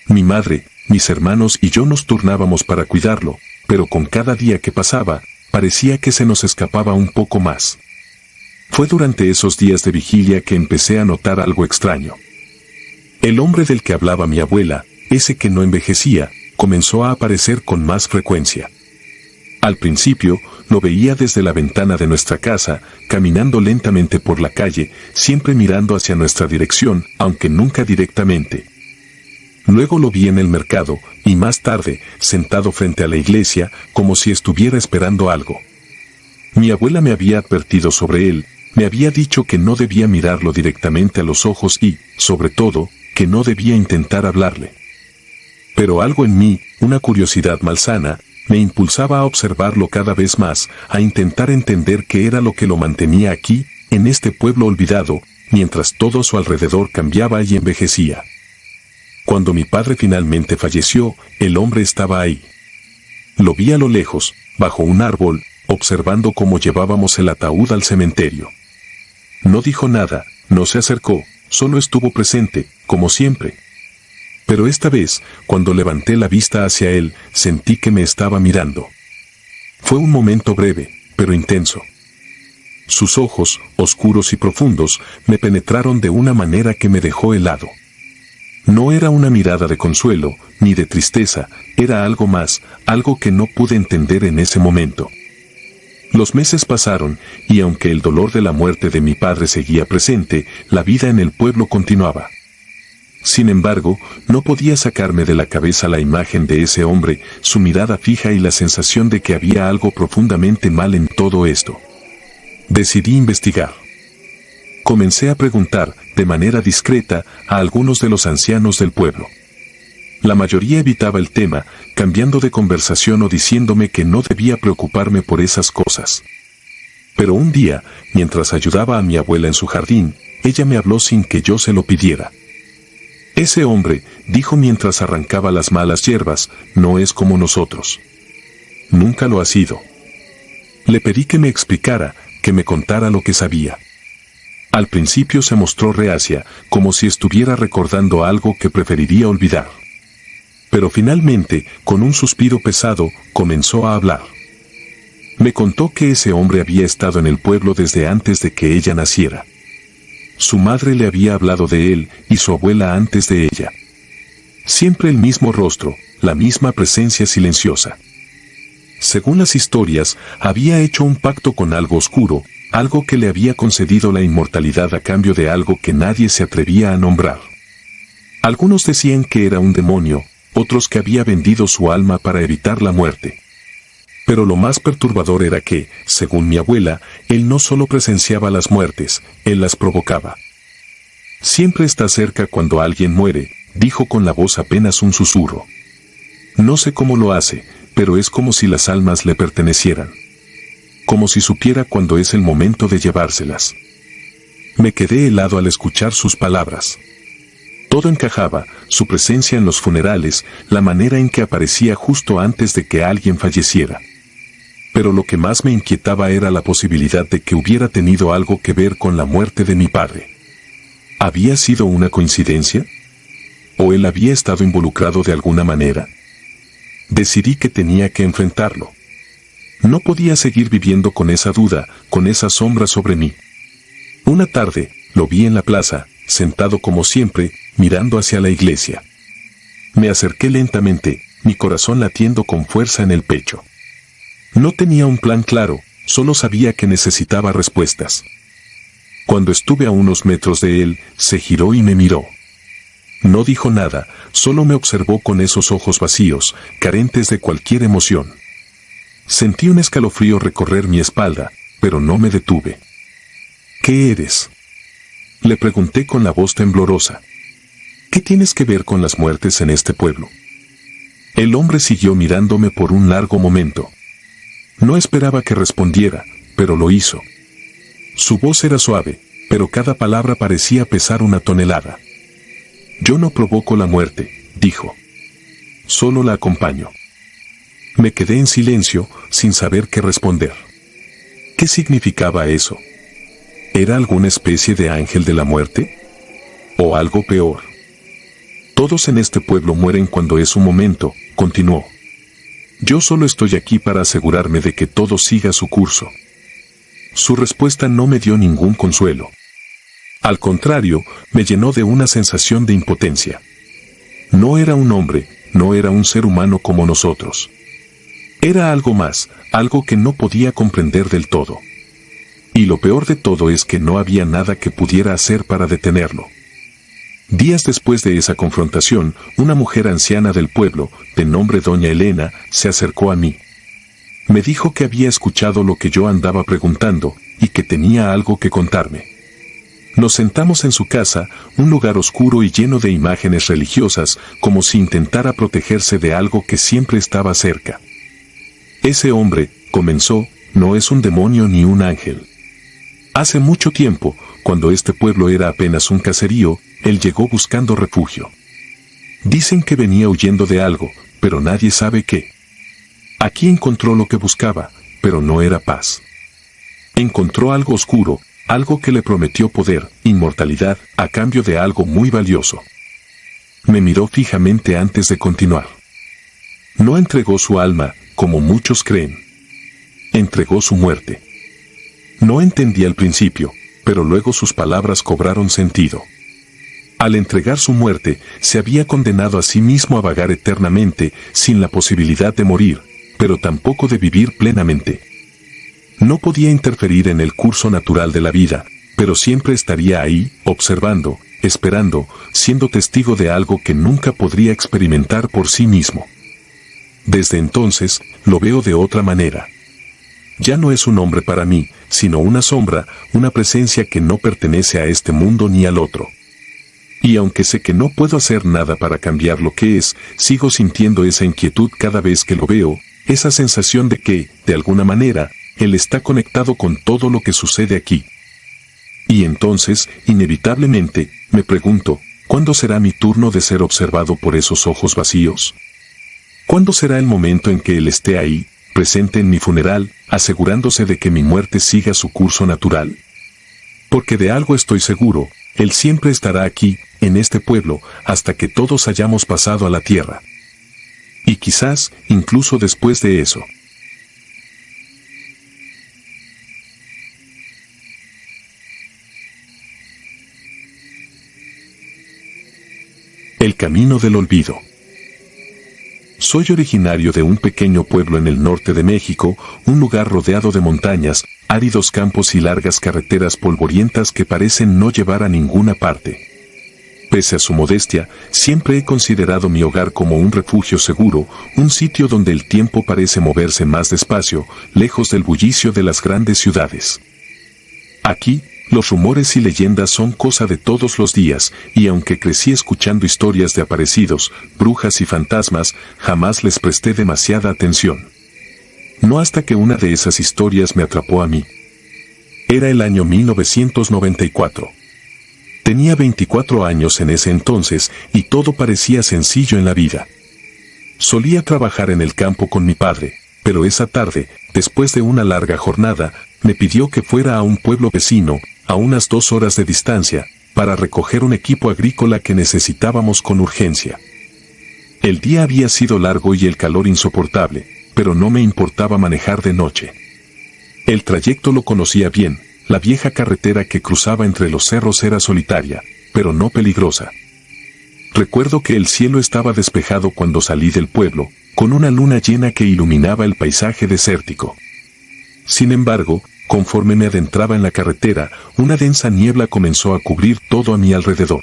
Mi madre, mis hermanos y yo nos turnábamos para cuidarlo, pero con cada día que pasaba, parecía que se nos escapaba un poco más. Fue durante esos días de vigilia que empecé a notar algo extraño. El hombre del que hablaba mi abuela, ese que no envejecía, comenzó a aparecer con más frecuencia. Al principio, lo veía desde la ventana de nuestra casa, caminando lentamente por la calle, siempre mirando hacia nuestra dirección, aunque nunca directamente. Luego lo vi en el mercado, y más tarde, sentado frente a la iglesia, como si estuviera esperando algo. Mi abuela me había advertido sobre él, me había dicho que no debía mirarlo directamente a los ojos y, sobre todo, que no debía intentar hablarle. Pero algo en mí, una curiosidad malsana, me impulsaba a observarlo cada vez más, a intentar entender qué era lo que lo mantenía aquí, en este pueblo olvidado, mientras todo a su alrededor cambiaba y envejecía. Cuando mi padre finalmente falleció, el hombre estaba ahí. Lo vi a lo lejos, bajo un árbol, observando cómo llevábamos el ataúd al cementerio. No dijo nada, no se acercó, solo estuvo presente, como siempre. Pero esta vez, cuando levanté la vista hacia él, sentí que me estaba mirando. Fue un momento breve, pero intenso. Sus ojos, oscuros y profundos, me penetraron de una manera que me dejó helado. No era una mirada de consuelo, ni de tristeza, era algo más, algo que no pude entender en ese momento. Los meses pasaron, y aunque el dolor de la muerte de mi padre seguía presente, la vida en el pueblo continuaba. Sin embargo, no podía sacarme de la cabeza la imagen de ese hombre, su mirada fija y la sensación de que había algo profundamente mal en todo esto. Decidí investigar. Comencé a preguntar, de manera discreta, a algunos de los ancianos del pueblo. La mayoría evitaba el tema, cambiando de conversación o diciéndome que no debía preocuparme por esas cosas. Pero un día, mientras ayudaba a mi abuela en su jardín, ella me habló sin que yo se lo pidiera. Ese hombre, dijo mientras arrancaba las malas hierbas, no es como nosotros. Nunca lo ha sido. Le pedí que me explicara, que me contara lo que sabía. Al principio se mostró reacia, como si estuviera recordando algo que preferiría olvidar. Pero finalmente, con un suspiro pesado, comenzó a hablar. Me contó que ese hombre había estado en el pueblo desde antes de que ella naciera. Su madre le había hablado de él y su abuela antes de ella. Siempre el mismo rostro, la misma presencia silenciosa. Según las historias, había hecho un pacto con algo oscuro, algo que le había concedido la inmortalidad a cambio de algo que nadie se atrevía a nombrar. Algunos decían que era un demonio, otros que había vendido su alma para evitar la muerte. Pero lo más perturbador era que, según mi abuela, él no solo presenciaba las muertes, él las provocaba. Siempre está cerca cuando alguien muere, dijo con la voz apenas un susurro. No sé cómo lo hace, pero es como si las almas le pertenecieran. Como si supiera cuándo es el momento de llevárselas. Me quedé helado al escuchar sus palabras. Todo encajaba, su presencia en los funerales, la manera en que aparecía justo antes de que alguien falleciera. Pero lo que más me inquietaba era la posibilidad de que hubiera tenido algo que ver con la muerte de mi padre. ¿Había sido una coincidencia? ¿O él había estado involucrado de alguna manera? Decidí que tenía que enfrentarlo. No podía seguir viviendo con esa duda, con esa sombra sobre mí. Una tarde, lo vi en la plaza, sentado como siempre, mirando hacia la iglesia. Me acerqué lentamente, mi corazón latiendo con fuerza en el pecho. No tenía un plan claro, solo sabía que necesitaba respuestas. Cuando estuve a unos metros de él, se giró y me miró. No dijo nada, solo me observó con esos ojos vacíos, carentes de cualquier emoción. Sentí un escalofrío recorrer mi espalda, pero no me detuve. ¿Qué eres?, le pregunté con la voz temblorosa. ¿Qué tienes que ver con las muertes en este pueblo? El hombre siguió mirándome por un largo momento. No esperaba que respondiera, pero lo hizo. Su voz era suave, pero cada palabra parecía pesar una tonelada. Yo no provoco la muerte, dijo. Solo la acompaño. Me quedé en silencio, sin saber qué responder. ¿Qué significaba eso? ¿Era alguna especie de ángel de la muerte? ¿O algo peor? Todos en este pueblo mueren cuando es su momento, continuó. Yo solo estoy aquí para asegurarme de que todo siga su curso. Su respuesta no me dio ningún consuelo. Al contrario, me llenó de una sensación de impotencia. No era un hombre, no era un ser humano como nosotros. Era algo más, algo que no podía comprender del todo. Y lo peor de todo es que no había nada que pudiera hacer para detenerlo. Días después de esa confrontación, una mujer anciana del pueblo, de nombre Doña Elena, se acercó a mí. Me dijo que había escuchado lo que yo andaba preguntando, y que tenía algo que contarme. Nos sentamos en su casa, un lugar oscuro y lleno de imágenes religiosas, como si intentara protegerse de algo que siempre estaba cerca. Ese hombre, comenzó, no es un demonio ni un ángel. Hace mucho tiempo, cuando este pueblo era apenas un caserío, él llegó buscando refugio. Dicen que venía huyendo de algo, pero nadie sabe qué. Aquí encontró lo que buscaba, pero no era paz. Encontró algo oscuro, algo que le prometió poder, inmortalidad, a cambio de algo muy valioso. Me miró fijamente antes de continuar. No entregó su alma, como muchos creen. Entregó su muerte. No entendí al principio, pero luego sus palabras cobraron sentido. Al entregar su muerte, se había condenado a sí mismo a vagar eternamente, sin la posibilidad de morir, pero tampoco de vivir plenamente. No podía interferir en el curso natural de la vida, pero siempre estaría ahí, observando, esperando, siendo testigo de algo que nunca podría experimentar por sí mismo. Desde entonces, lo veo de otra manera. Ya no es un hombre para mí, sino una sombra, una presencia que no pertenece a este mundo ni al otro. Y aunque sé que no puedo hacer nada para cambiar lo que es, sigo sintiendo esa inquietud cada vez que lo veo, esa sensación de que, de alguna manera, él está conectado con todo lo que sucede aquí. Y entonces, inevitablemente, me pregunto, ¿cuándo será mi turno de ser observado por esos ojos vacíos? ¿Cuándo será el momento en que él esté ahí, presente en mi funeral, asegurándose de que mi muerte siga su curso natural? Porque de algo estoy seguro, él siempre estará aquí, en este pueblo, hasta que todos hayamos pasado a la tierra. Y quizás, incluso después de eso. El camino del olvido. Soy originario de un pequeño pueblo en el norte de México, un lugar rodeado de montañas, áridos campos y largas carreteras polvorientas que parecen no llevar a ninguna parte. Pese a su modestia, siempre he considerado mi hogar como un refugio seguro, un sitio donde el tiempo parece moverse más despacio, lejos del bullicio de las grandes ciudades. Aquí, los rumores y leyendas son cosa de todos los días, y aunque crecí escuchando historias de aparecidos, brujas y fantasmas, jamás les presté demasiada atención. No hasta que una de esas historias me atrapó a mí. Era el año 1994. Tenía 24 años en ese entonces y todo parecía sencillo en la vida. Solía trabajar en el campo con mi padre, pero esa tarde, después de una larga jornada, me pidió que fuera a un pueblo vecino, a unas 2 horas de distancia, para recoger un equipo agrícola que necesitábamos con urgencia. El día había sido largo y el calor insoportable, pero no me importaba manejar de noche. El trayecto lo conocía bien. La vieja carretera que cruzaba entre los cerros era solitaria, pero no peligrosa. Recuerdo que el cielo estaba despejado cuando salí del pueblo, con una luna llena que iluminaba el paisaje desértico. Sin embargo, conforme me adentraba en la carretera, una densa niebla comenzó a cubrir todo a mi alrededor.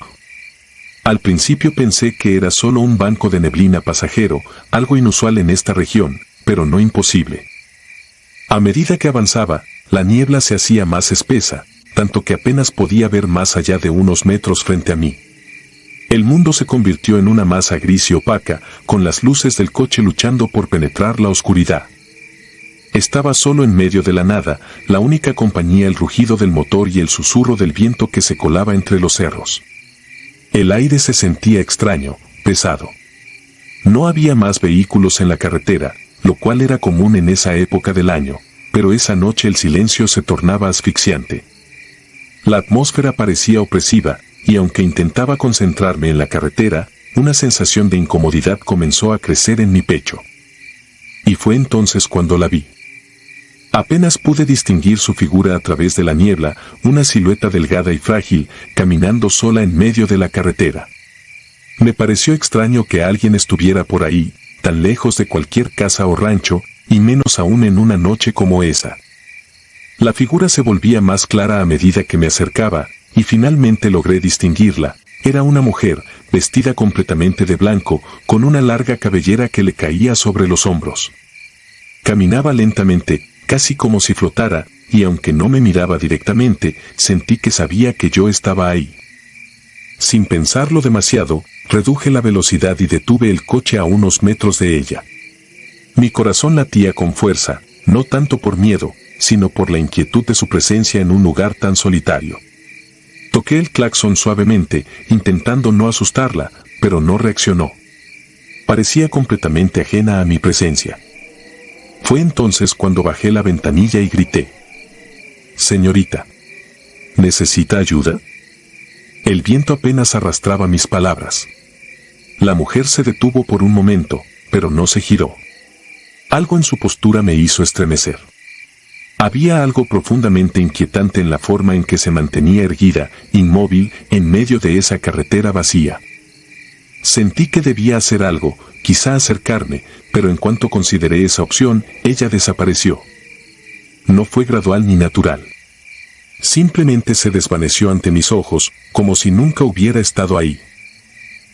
Al principio pensé que era solo un banco de neblina pasajero, algo inusual en esta región, pero no imposible. A medida que avanzaba, la niebla se hacía más espesa, tanto que apenas podía ver más allá de unos metros frente a mí. El mundo se convirtió en una masa gris y opaca, con las luces del coche luchando por penetrar la oscuridad. Estaba solo en medio de la nada, la única compañía el rugido del motor y el susurro del viento que se colaba entre los cerros. El aire se sentía extraño, pesado. No había más vehículos en la carretera, lo cual era común en esa época del año, pero esa noche el silencio se tornaba asfixiante. La atmósfera parecía opresiva, y aunque intentaba concentrarme en la carretera, una sensación de incomodidad comenzó a crecer en mi pecho. Y fue entonces cuando la vi. Apenas pude distinguir su figura a través de la niebla, una silueta delgada y frágil, caminando sola en medio de la carretera. Me pareció extraño que alguien estuviera por ahí, tan lejos de cualquier casa o rancho, y menos aún en una noche como esa. La figura se volvía más clara a medida que me acercaba, y finalmente logré distinguirla. Era una mujer, vestida completamente de blanco, con una larga cabellera que le caía sobre los hombros. Caminaba lentamente, casi como si flotara, y aunque no me miraba directamente, sentí que sabía que yo estaba ahí. Sin pensarlo demasiado, reduje la velocidad y detuve el coche a unos metros de ella. Mi corazón latía con fuerza, no tanto por miedo, sino por la inquietud de su presencia en un lugar tan solitario. Toqué el claxon suavemente, intentando no asustarla, pero no reaccionó. Parecía completamente ajena a mi presencia. Fue entonces cuando bajé la ventanilla y grité: «Señorita, ¿necesita ayuda?». El viento apenas arrastraba mis palabras. La mujer se detuvo por un momento, pero no se giró. Algo en su postura me hizo estremecer. Había algo profundamente inquietante en la forma en que se mantenía erguida, inmóvil, en medio de esa carretera vacía. Sentí que debía hacer algo, quizá acercarme, pero en cuanto consideré esa opción, ella desapareció. No fue gradual ni natural. Simplemente se desvaneció ante mis ojos, como si nunca hubiera estado ahí.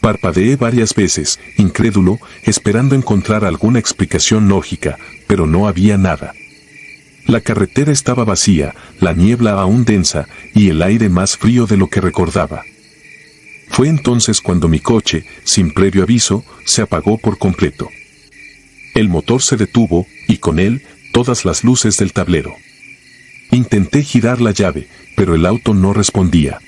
Parpadeé varias veces, incrédulo, esperando encontrar alguna explicación lógica, pero no había nada. La carretera estaba vacía, la niebla aún densa, y el aire más frío de lo que recordaba. Fue entonces cuando mi coche, sin previo aviso, se apagó por completo. El motor se detuvo, y con él, todas las luces del tablero. Intenté girar la llave, pero el auto no respondía.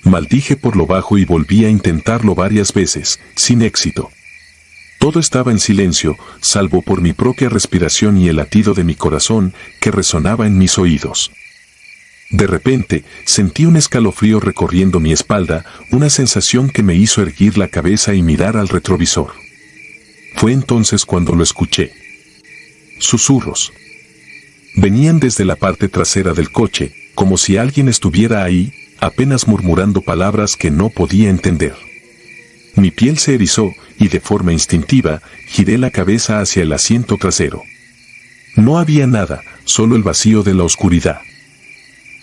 Maldije por lo bajo y volví a intentarlo varias veces, sin éxito. Todo estaba en silencio, salvo por mi propia respiración y el latido de mi corazón, que resonaba en mis oídos. De repente, sentí un escalofrío recorriendo mi espalda, una sensación que me hizo erguir la cabeza y mirar al retrovisor. Fue entonces cuando lo escuché. Susurros. Venían desde la parte trasera del coche, como si alguien estuviera ahí, apenas murmurando palabras que no podía entender. Mi piel se erizó, y de forma instintiva, giré la cabeza hacia el asiento trasero. No había nada, solo el vacío de la oscuridad.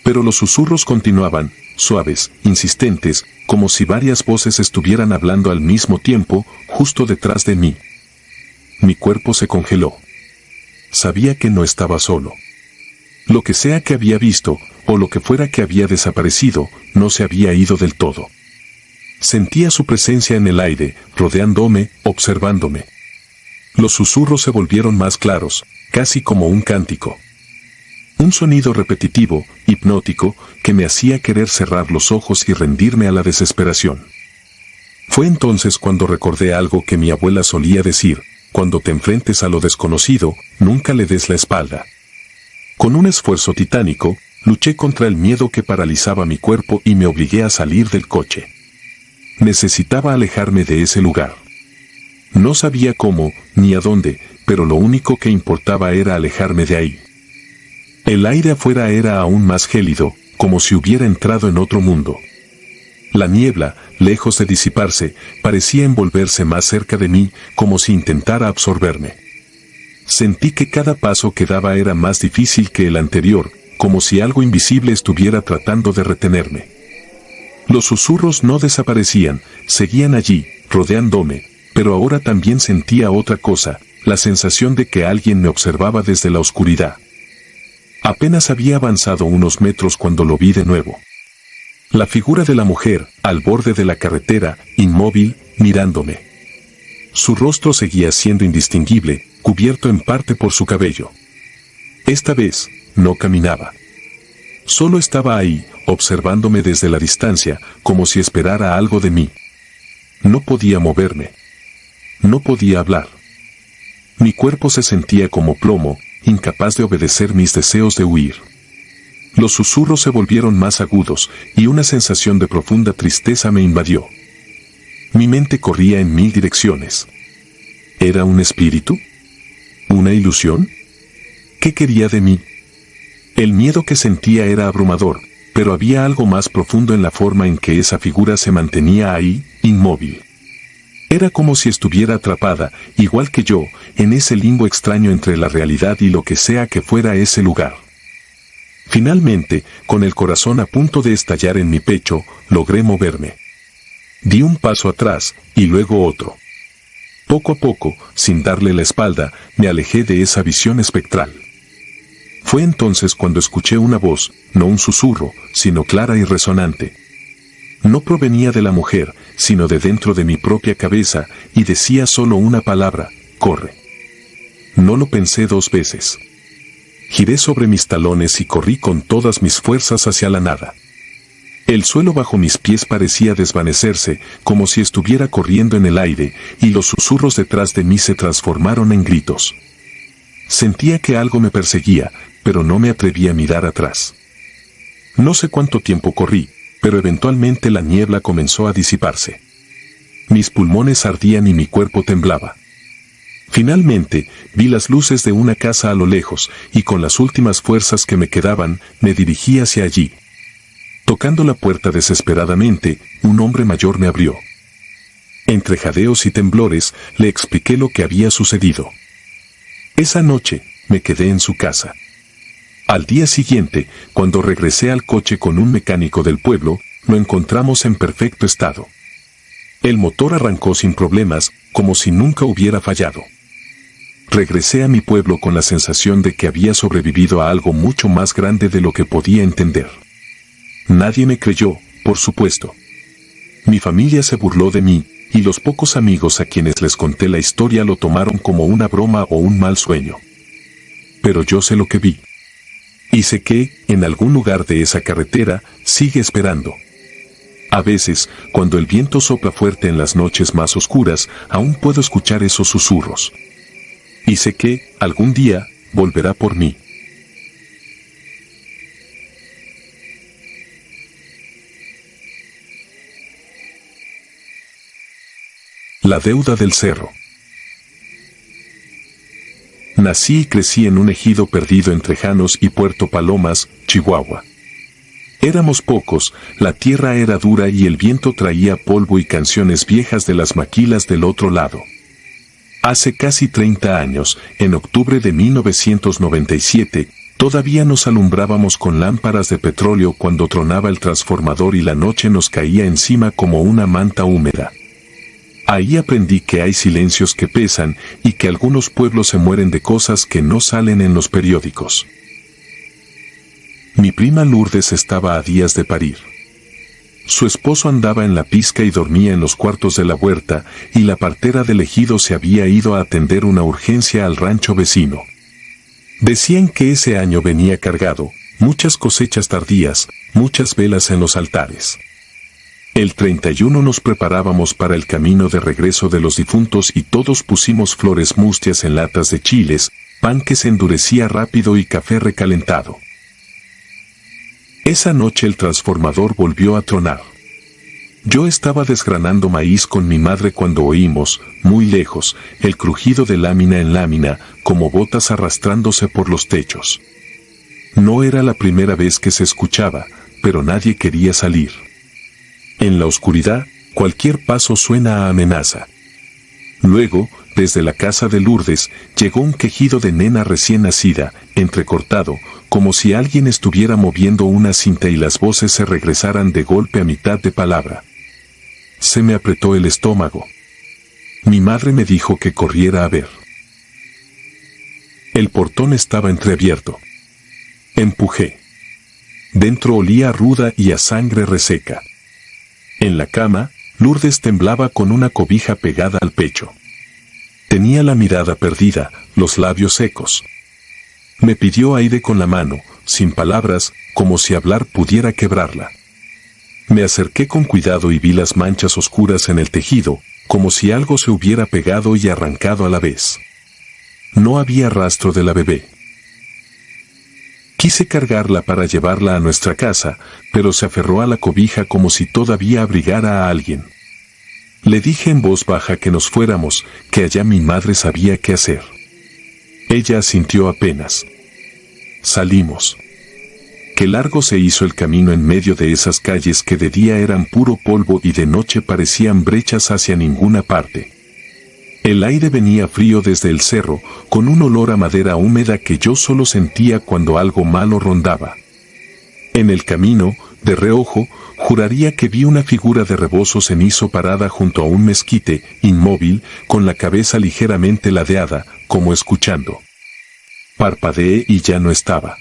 Pero los susurros continuaban, suaves, insistentes, como si varias voces estuvieran hablando al mismo tiempo, justo detrás de mí. Mi cuerpo se congeló. Sabía que no estaba solo. Lo que sea que había visto, o lo que fuera que había desaparecido, no se había ido del todo. Sentía su presencia en el aire, rodeándome, observándome. Los susurros se volvieron más claros, casi como un cántico. Un sonido repetitivo, hipnótico, que me hacía querer cerrar los ojos y rendirme a la desesperación. Fue entonces cuando recordé algo que mi abuela solía decir: cuando te enfrentes a lo desconocido, nunca le des la espalda. Con un esfuerzo titánico, luché contra el miedo que paralizaba mi cuerpo y me obligué a salir del coche. Necesitaba alejarme de ese lugar. No sabía cómo, ni a dónde, pero lo único que importaba era alejarme de ahí. El aire afuera era aún más gélido, como si hubiera entrado en otro mundo. La niebla, lejos de disiparse, parecía envolverse más cerca de mí, como si intentara absorberme. Sentí que cada paso que daba era más difícil que el anterior, como si algo invisible estuviera tratando de retenerme. Los susurros no desaparecían, seguían allí, rodeándome, pero ahora también sentía otra cosa, la sensación de que alguien me observaba desde la oscuridad. Apenas había avanzado unos metros cuando lo vi de nuevo. La figura de la mujer, al borde de la carretera, inmóvil, mirándome. Su rostro seguía siendo indistinguible, cubierto en parte por su cabello. Esta vez, no caminaba. Solo estaba ahí, observándome desde la distancia, como si esperara algo de mí. No podía moverme. No podía hablar. Mi cuerpo se sentía como plomo, incapaz de obedecer mis deseos de huir. Los susurros se volvieron más agudos, y una sensación de profunda tristeza me invadió. Mi mente corría en 1000 direcciones. ¿Era un espíritu? ¿Una ilusión? ¿Qué quería de mí? El miedo que sentía era abrumador, pero había algo más profundo en la forma en que esa figura se mantenía ahí, inmóvil. Era como si estuviera atrapada, igual que yo, en ese limbo extraño entre la realidad y lo que sea que fuera ese lugar. Finalmente, con el corazón a punto de estallar en mi pecho, logré moverme. Di un paso atrás, y luego otro. Poco a poco, sin darle la espalda, me alejé de esa visión espectral. Fue entonces cuando escuché una voz, no un susurro, sino clara y resonante. No provenía de la mujer, sino de dentro de mi propia cabeza, y decía solo una palabra: corre. No lo pensé 2 veces. Giré sobre mis talones y corrí con todas mis fuerzas hacia la nada. El suelo bajo mis pies parecía desvanecerse, como si estuviera corriendo en el aire, y los susurros detrás de mí se transformaron en gritos. Sentía que algo me perseguía, pero no me atreví a mirar atrás. No sé cuánto tiempo corrí, pero eventualmente la niebla comenzó a disiparse. Mis pulmones ardían y mi cuerpo temblaba. Finalmente, vi las luces de una casa a lo lejos, y con las últimas fuerzas que me quedaban, me dirigí hacia allí. Tocando la puerta desesperadamente, un hombre mayor me abrió. Entre jadeos y temblores, le expliqué lo que había sucedido. Esa noche, me quedé en su casa. Al día siguiente, cuando regresé al coche con un mecánico del pueblo, lo encontramos en perfecto estado. El motor arrancó sin problemas, como si nunca hubiera fallado. Regresé a mi pueblo con la sensación de que había sobrevivido a algo mucho más grande de lo que podía entender. Nadie me creyó, por supuesto. Mi familia se burló de mí, y los pocos amigos a quienes les conté la historia lo tomaron como una broma o un mal sueño. Pero yo sé lo que vi. Y sé que, en algún lugar de esa carretera, sigue esperando. A veces, cuando el viento sopla fuerte en las noches más oscuras, aún puedo escuchar esos susurros. Y sé que, algún día, volverá por mí. La deuda del cerro. Nací y crecí en un ejido perdido entre Janos y Puerto Palomas, Chihuahua. Éramos pocos, la tierra era dura y el viento traía polvo y canciones viejas de las maquilas del otro lado. Hace casi 30 años, en octubre de 1997, Todavía nos alumbrábamos con lámparas de petróleo cuando tronaba el transformador y la noche nos caía encima como una manta húmeda. Ahí aprendí que hay silencios que pesan y que algunos pueblos se mueren de cosas que no salen en los periódicos. Mi prima Lourdes estaba a días de parir. Su esposo andaba en la pizca y dormía en los cuartos de la huerta, y la partera del ejido se había ido a atender una urgencia al rancho vecino. Decían que ese año venía cargado, muchas cosechas tardías, muchas velas en los altares. El 31 nos preparábamos para el camino de regreso de los difuntos y todos pusimos flores mustias en latas de chiles, pan que se endurecía rápido y café recalentado. Esa noche el transformador volvió a tronar. Yo estaba desgranando maíz con mi madre cuando oímos, muy lejos, el crujido de lámina en lámina, como botas arrastrándose por los techos. No era la primera vez que se escuchaba, pero nadie quería salir. En la oscuridad, cualquier paso suena a amenaza. Luego, desde la casa de Lourdes, llegó un quejido de nena recién nacida, entrecortado, como si alguien estuviera moviendo una cinta y las voces se regresaran de golpe a mitad de palabra. Se me apretó el estómago. Mi madre me dijo que corriera a ver. El portón estaba entreabierto. Empujé. Dentro olía a ruda y a sangre reseca. En la cama, Lourdes temblaba con una cobija pegada al pecho. Tenía la mirada perdida, los labios secos. Me pidió aire con la mano, sin palabras, como si hablar pudiera quebrarla. Me acerqué con cuidado y vi las manchas oscuras en el tejido, como si algo se hubiera pegado y arrancado a la vez. No había rastro de la bebé. Quise cargarla para llevarla a nuestra casa, pero se aferró a la cobija como si todavía abrigara a alguien. Le dije en voz baja que nos fuéramos, que allá mi madre sabía qué hacer. Ella asintió apenas. Salimos. Qué largo se hizo el camino en medio de esas calles que de día eran puro polvo y de noche parecían brechas hacia ninguna parte. El aire venía frío desde el cerro, con un olor a madera húmeda que yo solo sentía cuando algo malo rondaba. En el camino, de reojo, juraría que vi una figura de rebozo cenizo parada junto a un mezquite, inmóvil, con la cabeza ligeramente ladeada, como escuchando. Parpadeé y ya no estaba.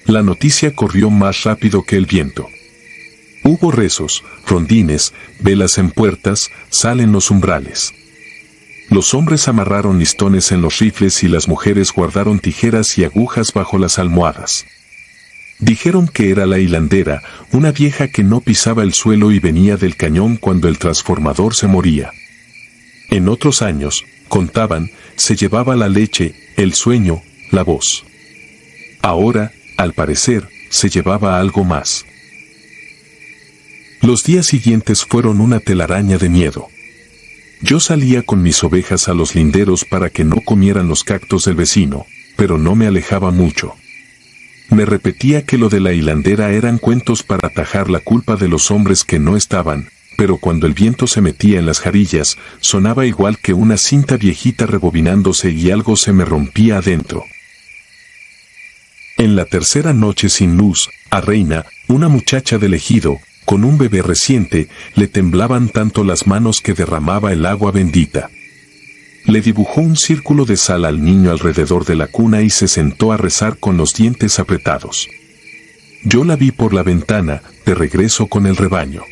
La noticia corrió más rápido que el viento. Hubo rezos, rondines, velas en puertas, sal en los umbrales. Los hombres amarraron listones en los rifles y las mujeres guardaron tijeras y agujas bajo las almohadas. Dijeron que era la hilandera, una vieja que no pisaba el suelo y venía del cañón cuando el transformador se moría. En otros años, contaban, se llevaba la leche, el sueño, la voz. Ahora, al parecer, se llevaba algo más. Los días siguientes fueron una telaraña de miedo. Yo salía con mis ovejas a los linderos para que no comieran los cactos del vecino, pero no me alejaba mucho. Me repetía que lo de la hilandera eran cuentos para atajar la culpa de los hombres que no estaban, pero cuando el viento se metía en las jarillas, sonaba igual que una cinta viejita rebobinándose y algo se me rompía adentro. En la tercera noche sin luz, a Reina, una muchacha del ejido, con un bebé reciente, le temblaban tanto las manos que derramaba el agua bendita. Le dibujó un círculo de sal al niño alrededor de la cuna y se sentó a rezar con los dientes apretados. Yo la vi por la ventana, de regreso con el rebaño.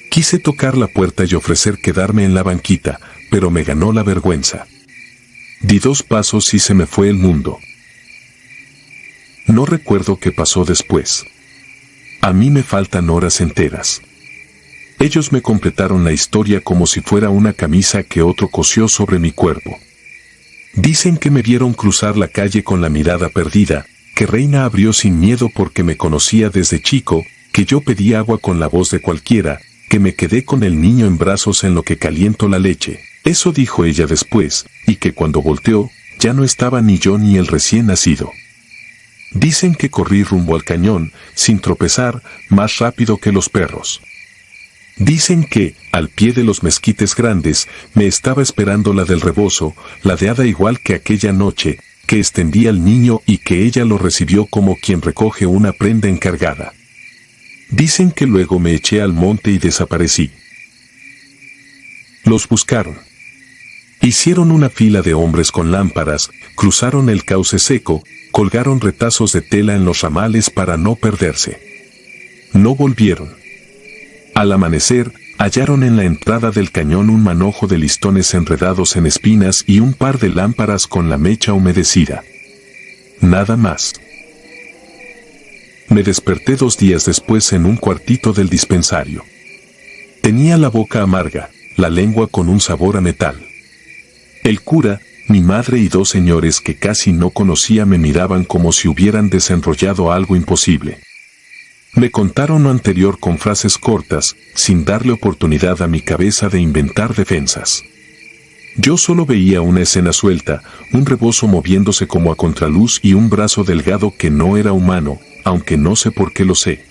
Quise tocar la puerta y ofrecer quedarme en la banquita, pero me ganó la vergüenza. Di 2 pasos y se me fue el mundo. No recuerdo qué pasó después. A mí me faltan horas enteras. Ellos me completaron la historia como si fuera una camisa que otro cosió sobre mi cuerpo. Dicen que me vieron cruzar la calle con la mirada perdida, que Reina abrió sin miedo porque me conocía desde chico, que yo pedí agua con la voz de cualquiera, que me quedé con el niño en brazos en lo que caliento la leche. Eso dijo ella después, y que cuando volteó, ya no estaba ni yo ni el recién nacido. Dicen que corrí rumbo al cañón, sin tropezar, más rápido que los perros. Dicen que, al pie de los mezquites grandes, me estaba esperando la del rebozo, ladeada igual que aquella noche, que extendí al niño y que ella lo recibió como quien recoge una prenda encargada. Dicen que luego me eché al monte y desaparecí. Los buscaron. Hicieron una fila de hombres con lámparas, cruzaron el cauce seco, colgaron retazos de tela en los ramales para no perderse. No volvieron. Al amanecer, hallaron en la entrada del cañón un manojo de listones enredados en espinas y un par de lámparas con la mecha humedecida. Nada más. Me desperté 2 días después en un cuartito del dispensario. Tenía la boca amarga, la lengua con un sabor a metal. El cura, mi madre y 2 señores que casi no conocía me miraban como si hubieran desenrollado algo imposible. Me contaron lo anterior con frases cortas, sin darle oportunidad a mi cabeza de inventar defensas. Yo solo veía una escena suelta, un rebozo moviéndose como a contraluz y un brazo delgado que no era humano, aunque no sé por qué lo sé.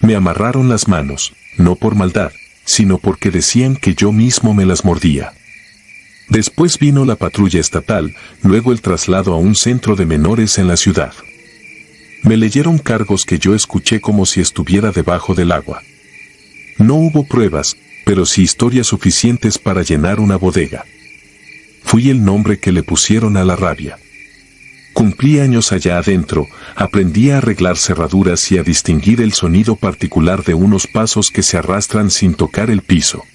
Me amarraron las manos, no por maldad, sino porque decían que yo mismo me las mordía. Después vino la patrulla estatal, luego el traslado a un centro de menores en la ciudad. Me leyeron cargos que yo escuché como si estuviera debajo del agua. No hubo pruebas, pero sí historias suficientes para llenar una bodega. Fui el nombre que le pusieron a la rabia. Cumplí años allá adentro, aprendí a arreglar cerraduras y a distinguir el sonido particular de unos pasos que se arrastran sin tocar el piso.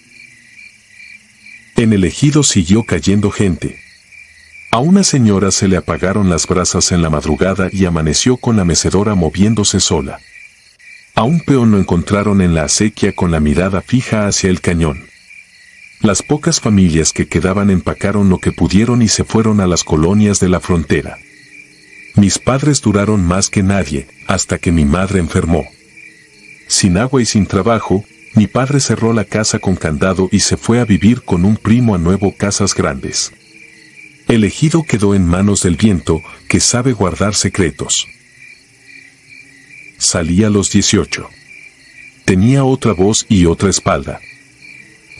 En el ejido siguió cayendo gente. A una señora se le apagaron las brasas en la madrugada y amaneció con la mecedora moviéndose sola. A un peón lo encontraron en la acequia con la mirada fija hacia el cañón. Las pocas familias que quedaban empacaron lo que pudieron y se fueron a las colonias de la frontera. Mis padres duraron más que nadie, hasta que mi madre enfermó. Sin agua y sin trabajo, mi padre cerró la casa con candado y se fue a vivir con un primo a Nuevo Casas Grandes. El ejido quedó en manos del viento, que sabe guardar secretos. Salí a los 18. Tenía otra voz y otra espalda.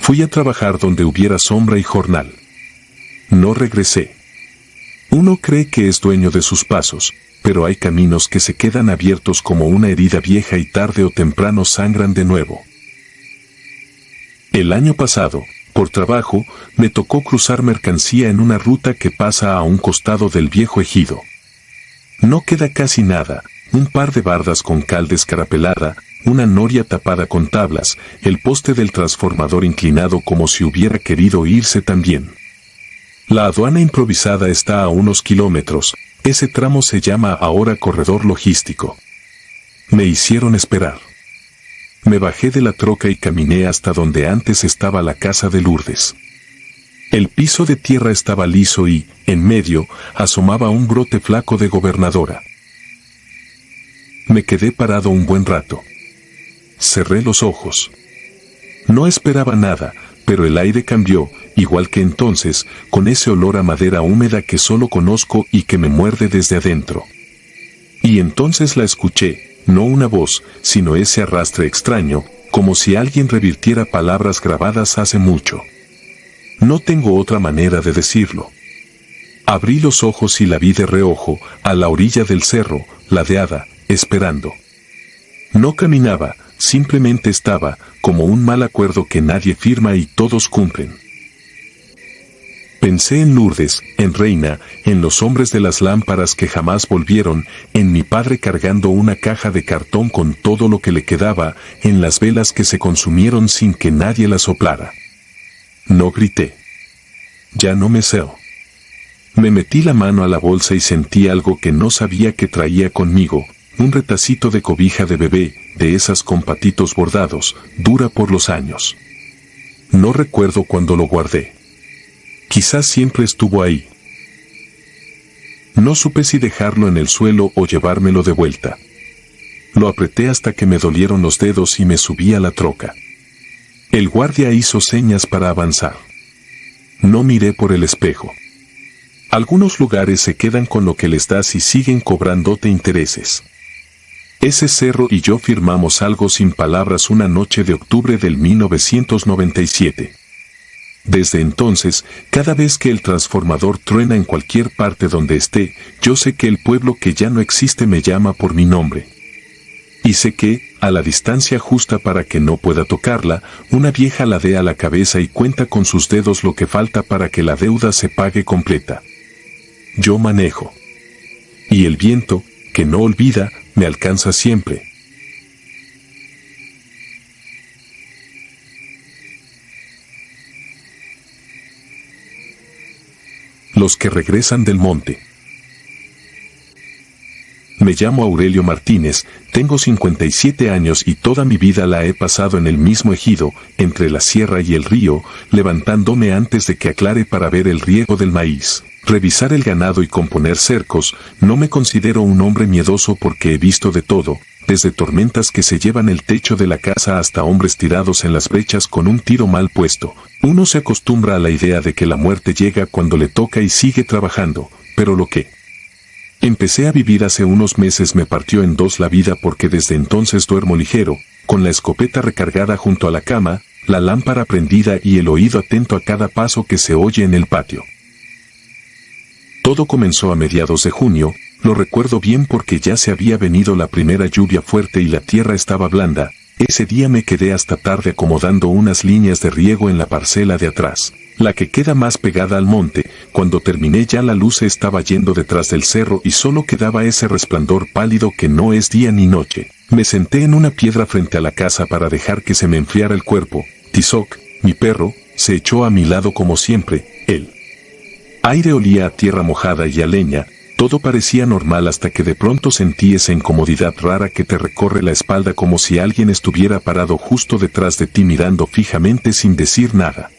Fui a trabajar donde hubiera sombra y jornal. No regresé. Uno cree que es dueño de sus pasos, pero hay caminos que se quedan abiertos como una herida vieja y tarde o temprano sangran de nuevo. El año pasado, por trabajo, me tocó cruzar mercancía en una ruta que pasa a un costado del viejo ejido. No queda casi nada, un par de bardas con cal descarapelada, una noria tapada con tablas, el poste del transformador inclinado como si hubiera querido irse también. La aduana improvisada está a unos kilómetros, ese tramo se llama ahora corredor logístico. Me hicieron esperar. Me bajé de la troca y caminé hasta donde antes estaba la casa de Lourdes. El piso de tierra estaba liso y, en medio, asomaba un brote flaco de gobernadora. Me quedé parado un buen rato. Cerré los ojos. No esperaba nada, pero el aire cambió, igual que entonces, con ese olor a madera húmeda que solo conozco y que me muerde desde adentro. Y entonces la escuché, no una voz, sino ese arrastre extraño, como si alguien revirtiera palabras grabadas hace mucho. No tengo otra manera de decirlo. Abrí los ojos y la vi de reojo, a la orilla del cerro, ladeada, esperando. No caminaba, simplemente estaba, como un mal acuerdo que nadie firma y todos cumplen. Pensé en Lourdes, en Reina, en los hombres de las lámparas que jamás volvieron, en mi padre cargando una caja de cartón con todo lo que le quedaba, en las velas que se consumieron sin que nadie las soplara. No grité. Ya no me seo. Me metí la mano a la bolsa y sentí algo que no sabía que traía conmigo, un retacito de cobija de bebé, de esas con patitos bordados, dura por los años. No recuerdo cuándo lo guardé. Quizás siempre estuvo ahí. No supe si dejarlo en el suelo o llevármelo de vuelta. Lo apreté hasta que me dolieron los dedos y me subí a la troca. El guardia hizo señas para avanzar. No miré por el espejo. Algunos lugares se quedan con lo que les das y siguen cobrándote intereses. Ese cerro y yo firmamos algo sin palabras una noche de octubre del 1997. Desde entonces, cada vez que el transformador truena en cualquier parte donde esté, yo sé que el pueblo que ya no existe me llama por mi nombre. Y sé que, a la distancia justa para que no pueda tocarla, una vieja ladea la cabeza y cuenta con sus dedos lo que falta para que la deuda se pague completa. Yo manejo. Y el viento, que no olvida, me alcanza siempre. Los que regresan del monte. Me llamo Aurelio Martínez, tengo 57 años y toda mi vida la he pasado en el mismo ejido, entre la sierra y el río, levantándome antes de que aclare para ver el riego del maíz, revisar el ganado y componer cercos. No me considero un hombre miedoso porque he visto de todo, desde tormentas que se llevan el techo de la casa hasta hombres tirados en las brechas con un tiro mal puesto. Uno se acostumbra a la idea de que la muerte llega cuando le toca y sigue trabajando, pero lo que empecé a vivir hace unos meses me partió en dos la vida porque desde entonces duermo ligero, con la escopeta recargada junto a la cama, la lámpara prendida y el oído atento a cada paso que se oye en el patio. Todo comenzó a mediados de junio, lo recuerdo bien porque ya se había venido la primera lluvia fuerte y la tierra estaba blanda. Ese día me quedé hasta tarde acomodando unas líneas de riego en la parcela de atrás, la que queda más pegada al monte. Cuando terminé ya la luz se estaba yendo detrás del cerro y solo quedaba ese resplandor pálido que no es día ni noche. Me senté en una piedra frente a la casa para dejar que se me enfriara el cuerpo. Tizoc, mi perro, se echó a mi lado como siempre. El aire olía a tierra mojada y a leña. Todo parecía normal hasta que de pronto sentí esa incomodidad rara que te recorre la espalda como si alguien estuviera parado justo detrás de ti mirando fijamente sin decir nada.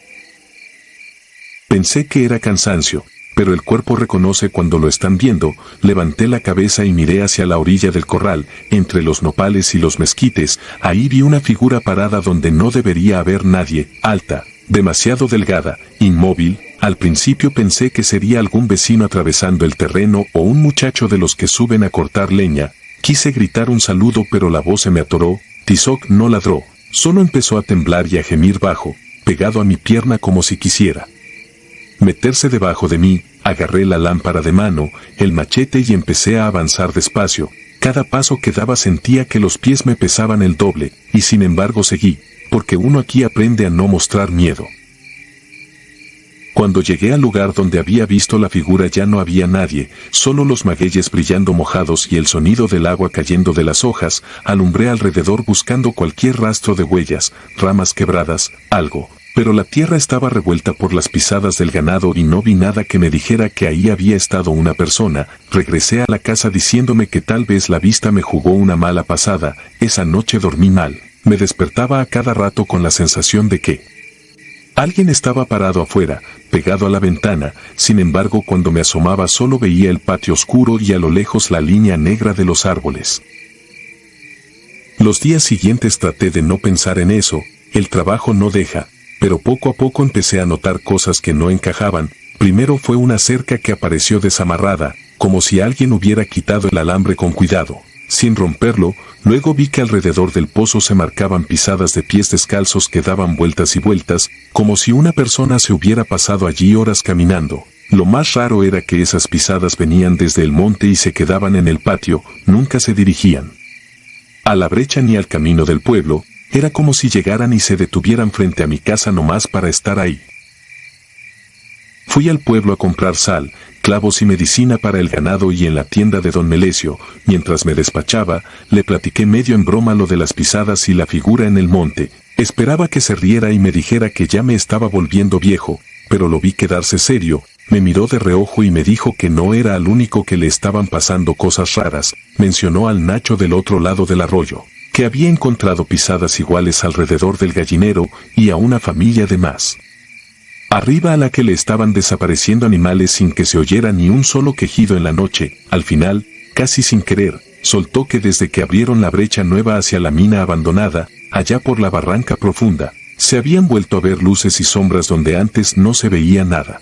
Pensé que era cansancio, pero el cuerpo reconoce cuando lo están viendo. Levanté la cabeza y miré hacia la orilla del corral, entre los nopales y los mezquites. Ahí vi una figura parada donde no debería haber nadie, alta, demasiado delgada, inmóvil. Al principio pensé que sería algún vecino atravesando el terreno o un muchacho de los que suben a cortar leña. Quise gritar un saludo pero la voz se me atoró. Tizoc no ladró, solo empezó a temblar y a gemir bajo, pegado a mi pierna como si quisiera meterse debajo de mí. Agarré la lámpara de mano, el machete y empecé a avanzar despacio. Cada paso que daba sentía que los pies me pesaban el doble, y sin embargo seguí, porque uno aquí aprende a no mostrar miedo. Cuando llegué al lugar donde había visto la figura ya no había nadie, solo los magueyes brillando mojados y el sonido del agua cayendo de las hojas. Alumbré alrededor buscando cualquier rastro de huellas, ramas quebradas, algo. Pero la tierra estaba revuelta por las pisadas del ganado y no vi nada que me dijera que ahí había estado una persona. Regresé a la casa diciéndome que tal vez la vista me jugó una mala pasada. Esa noche dormí mal. Me despertaba a cada rato con la sensación de que alguien estaba parado afuera, pegado a la ventana. Sin embargo, cuando me asomaba solo veía el patio oscuro y a lo lejos la línea negra de los árboles. Los días siguientes traté de no pensar en eso. El trabajo no deja. Pero poco a poco empecé a notar cosas que no encajaban. Primero fue una cerca que apareció desamarrada, como si alguien hubiera quitado el alambre con cuidado, sin romperlo. Luego vi que alrededor del pozo se marcaban pisadas de pies descalzos que daban vueltas y vueltas, como si una persona se hubiera pasado allí horas caminando. Lo más raro era que esas pisadas venían desde el monte y se quedaban en el patio, nunca se dirigían a la brecha ni al camino del pueblo. Era como si llegaran y se detuvieran frente a mi casa nomás para estar ahí. Fui al pueblo a comprar sal, clavos y medicina para el ganado y en la tienda de don Melesio. Mientras me despachaba, le platiqué medio en broma lo de las pisadas y la figura en el monte. Esperaba que se riera y me dijera que ya me estaba volviendo viejo, pero lo vi quedarse serio. Me miró de reojo y me dijo que no era al único que le estaban pasando cosas raras. Mencionó al Nacho del otro lado del arroyo, que había encontrado pisadas iguales alrededor del gallinero, y a una familia de más arriba a la que le estaban desapareciendo animales sin que se oyera ni un solo quejido en la noche. Al final, casi sin querer, soltó que desde que abrieron la brecha nueva hacia la mina abandonada, allá por la barranca profunda, se habían vuelto a ver luces y sombras donde antes no se veía nada.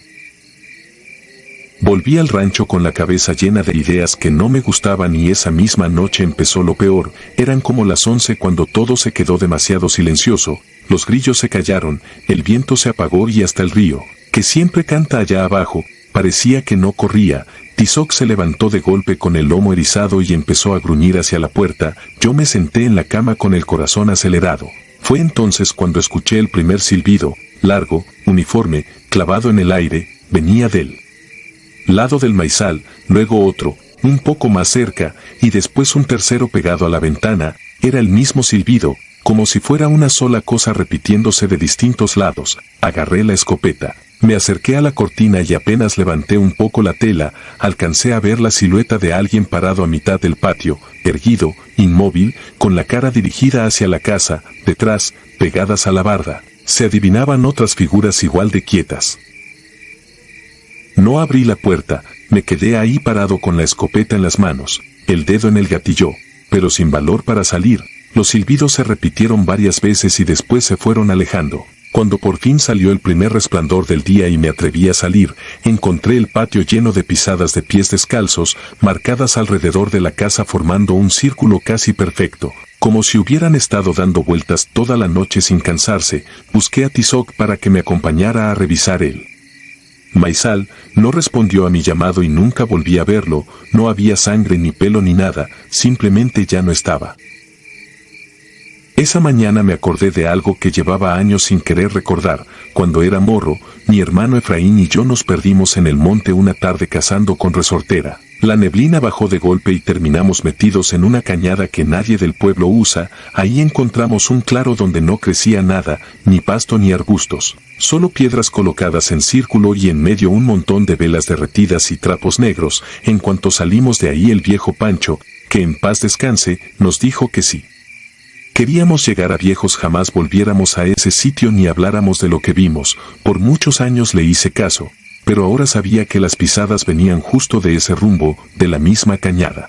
Volví al rancho con la cabeza llena de ideas que no me gustaban y esa misma noche empezó lo peor. Eran como las 11 cuando todo se quedó demasiado silencioso, los grillos se callaron, el viento se apagó y hasta el río, que siempre canta allá abajo, parecía que no corría. Tizoc se levantó de golpe con el lomo erizado y empezó a gruñir hacia la puerta. Yo me senté en la cama con el corazón acelerado. Fue entonces cuando escuché el primer silbido, largo, uniforme, clavado en el aire, venía del lado del maizal, luego otro, un poco más cerca, y después un tercero pegado a la ventana. Era el mismo silbido, como si fuera una sola cosa repitiéndose de distintos lados. Agarré la escopeta, me acerqué a la cortina y apenas levanté un poco la tela, alcancé a ver la silueta de alguien parado a mitad del patio, erguido, inmóvil, con la cara dirigida hacia la casa. Detrás, pegadas a la barda, se adivinaban otras figuras igual de quietas. No abrí la puerta, me quedé ahí parado con la escopeta en las manos, el dedo en el gatillo, pero sin valor para salir. Los silbidos se repitieron varias veces y después se fueron alejando. Cuando por fin salió el primer resplandor del día y me atreví a salir, encontré el patio lleno de pisadas de pies descalzos, marcadas alrededor de la casa formando un círculo casi perfecto, como si hubieran estado dando vueltas toda la noche sin cansarse. Busqué a Tizoc para que me acompañara a revisar el maizal. No respondió a mi llamado y nunca volví a verlo. No había sangre ni pelo ni nada, simplemente ya no estaba. Esa mañana me acordé de algo que llevaba años sin querer recordar. Cuando era morro, mi hermano Efraín y yo nos perdimos en el monte una tarde cazando con resortera. La neblina bajó de golpe y terminamos metidos en una cañada que nadie del pueblo usa. Ahí encontramos un claro donde no crecía nada, ni pasto ni arbustos, solo piedras colocadas en círculo y en medio un montón de velas derretidas y trapos negros. En cuanto salimos de ahí, el viejo Pancho, que en paz descanse, nos dijo que sí queríamos llegar a viejos jamás volviéramos a ese sitio ni habláramos de lo que vimos. Por muchos años le hice caso, pero ahora sabía que las pisadas venían justo de ese rumbo, de la misma cañada.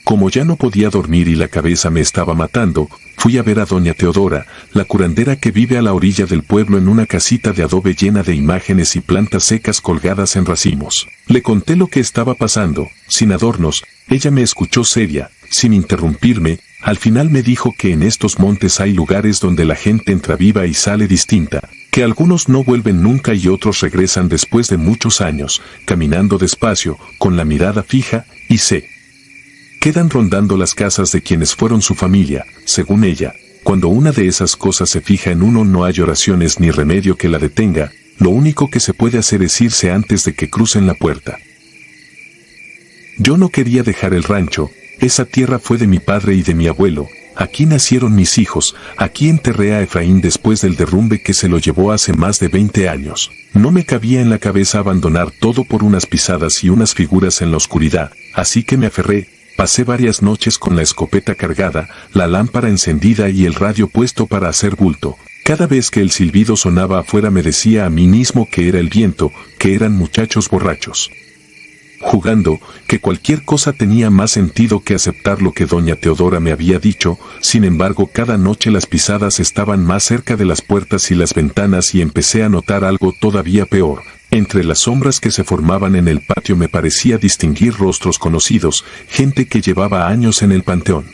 Como ya no podía dormir y la cabeza me estaba matando, fui a ver a doña Teodora, la curandera que vive a la orilla del pueblo en una casita de adobe llena de imágenes y plantas secas colgadas en racimos. Le conté lo que estaba pasando, sin adornos. Ella me escuchó seria, sin interrumpirme. Al final me dijo que en estos montes hay lugares donde la gente entra viva y sale distinta, que algunos no vuelven nunca y otros regresan después de muchos años, caminando despacio, con la mirada fija, y se quedan rondando las casas de quienes fueron su familia. Según ella, cuando una de esas cosas se fija en uno no hay oraciones ni remedio que la detenga, lo único que se puede hacer es irse antes de que crucen la puerta. Yo no quería dejar el rancho. Esa tierra fue de mi padre y de mi abuelo, aquí nacieron mis hijos, aquí enterré a Efraín después del derrumbe que se lo llevó hace más de 20 años. No me cabía en la cabeza abandonar todo por unas pisadas y unas figuras en la oscuridad, así que me aferré. Pasé varias noches con la escopeta cargada, la lámpara encendida y el radio puesto para hacer bulto. Cada vez que el silbido sonaba afuera me decía a mí mismo que era el viento, que eran muchachos borrachos jugando, que cualquier cosa tenía más sentido que aceptar lo que doña Teodora me había dicho. Sin embargo, cada noche las pisadas estaban más cerca de las puertas y las ventanas y empecé a notar algo todavía peor. Entre las sombras que se formaban en el patio me parecía distinguir rostros conocidos, gente que llevaba años en el panteón.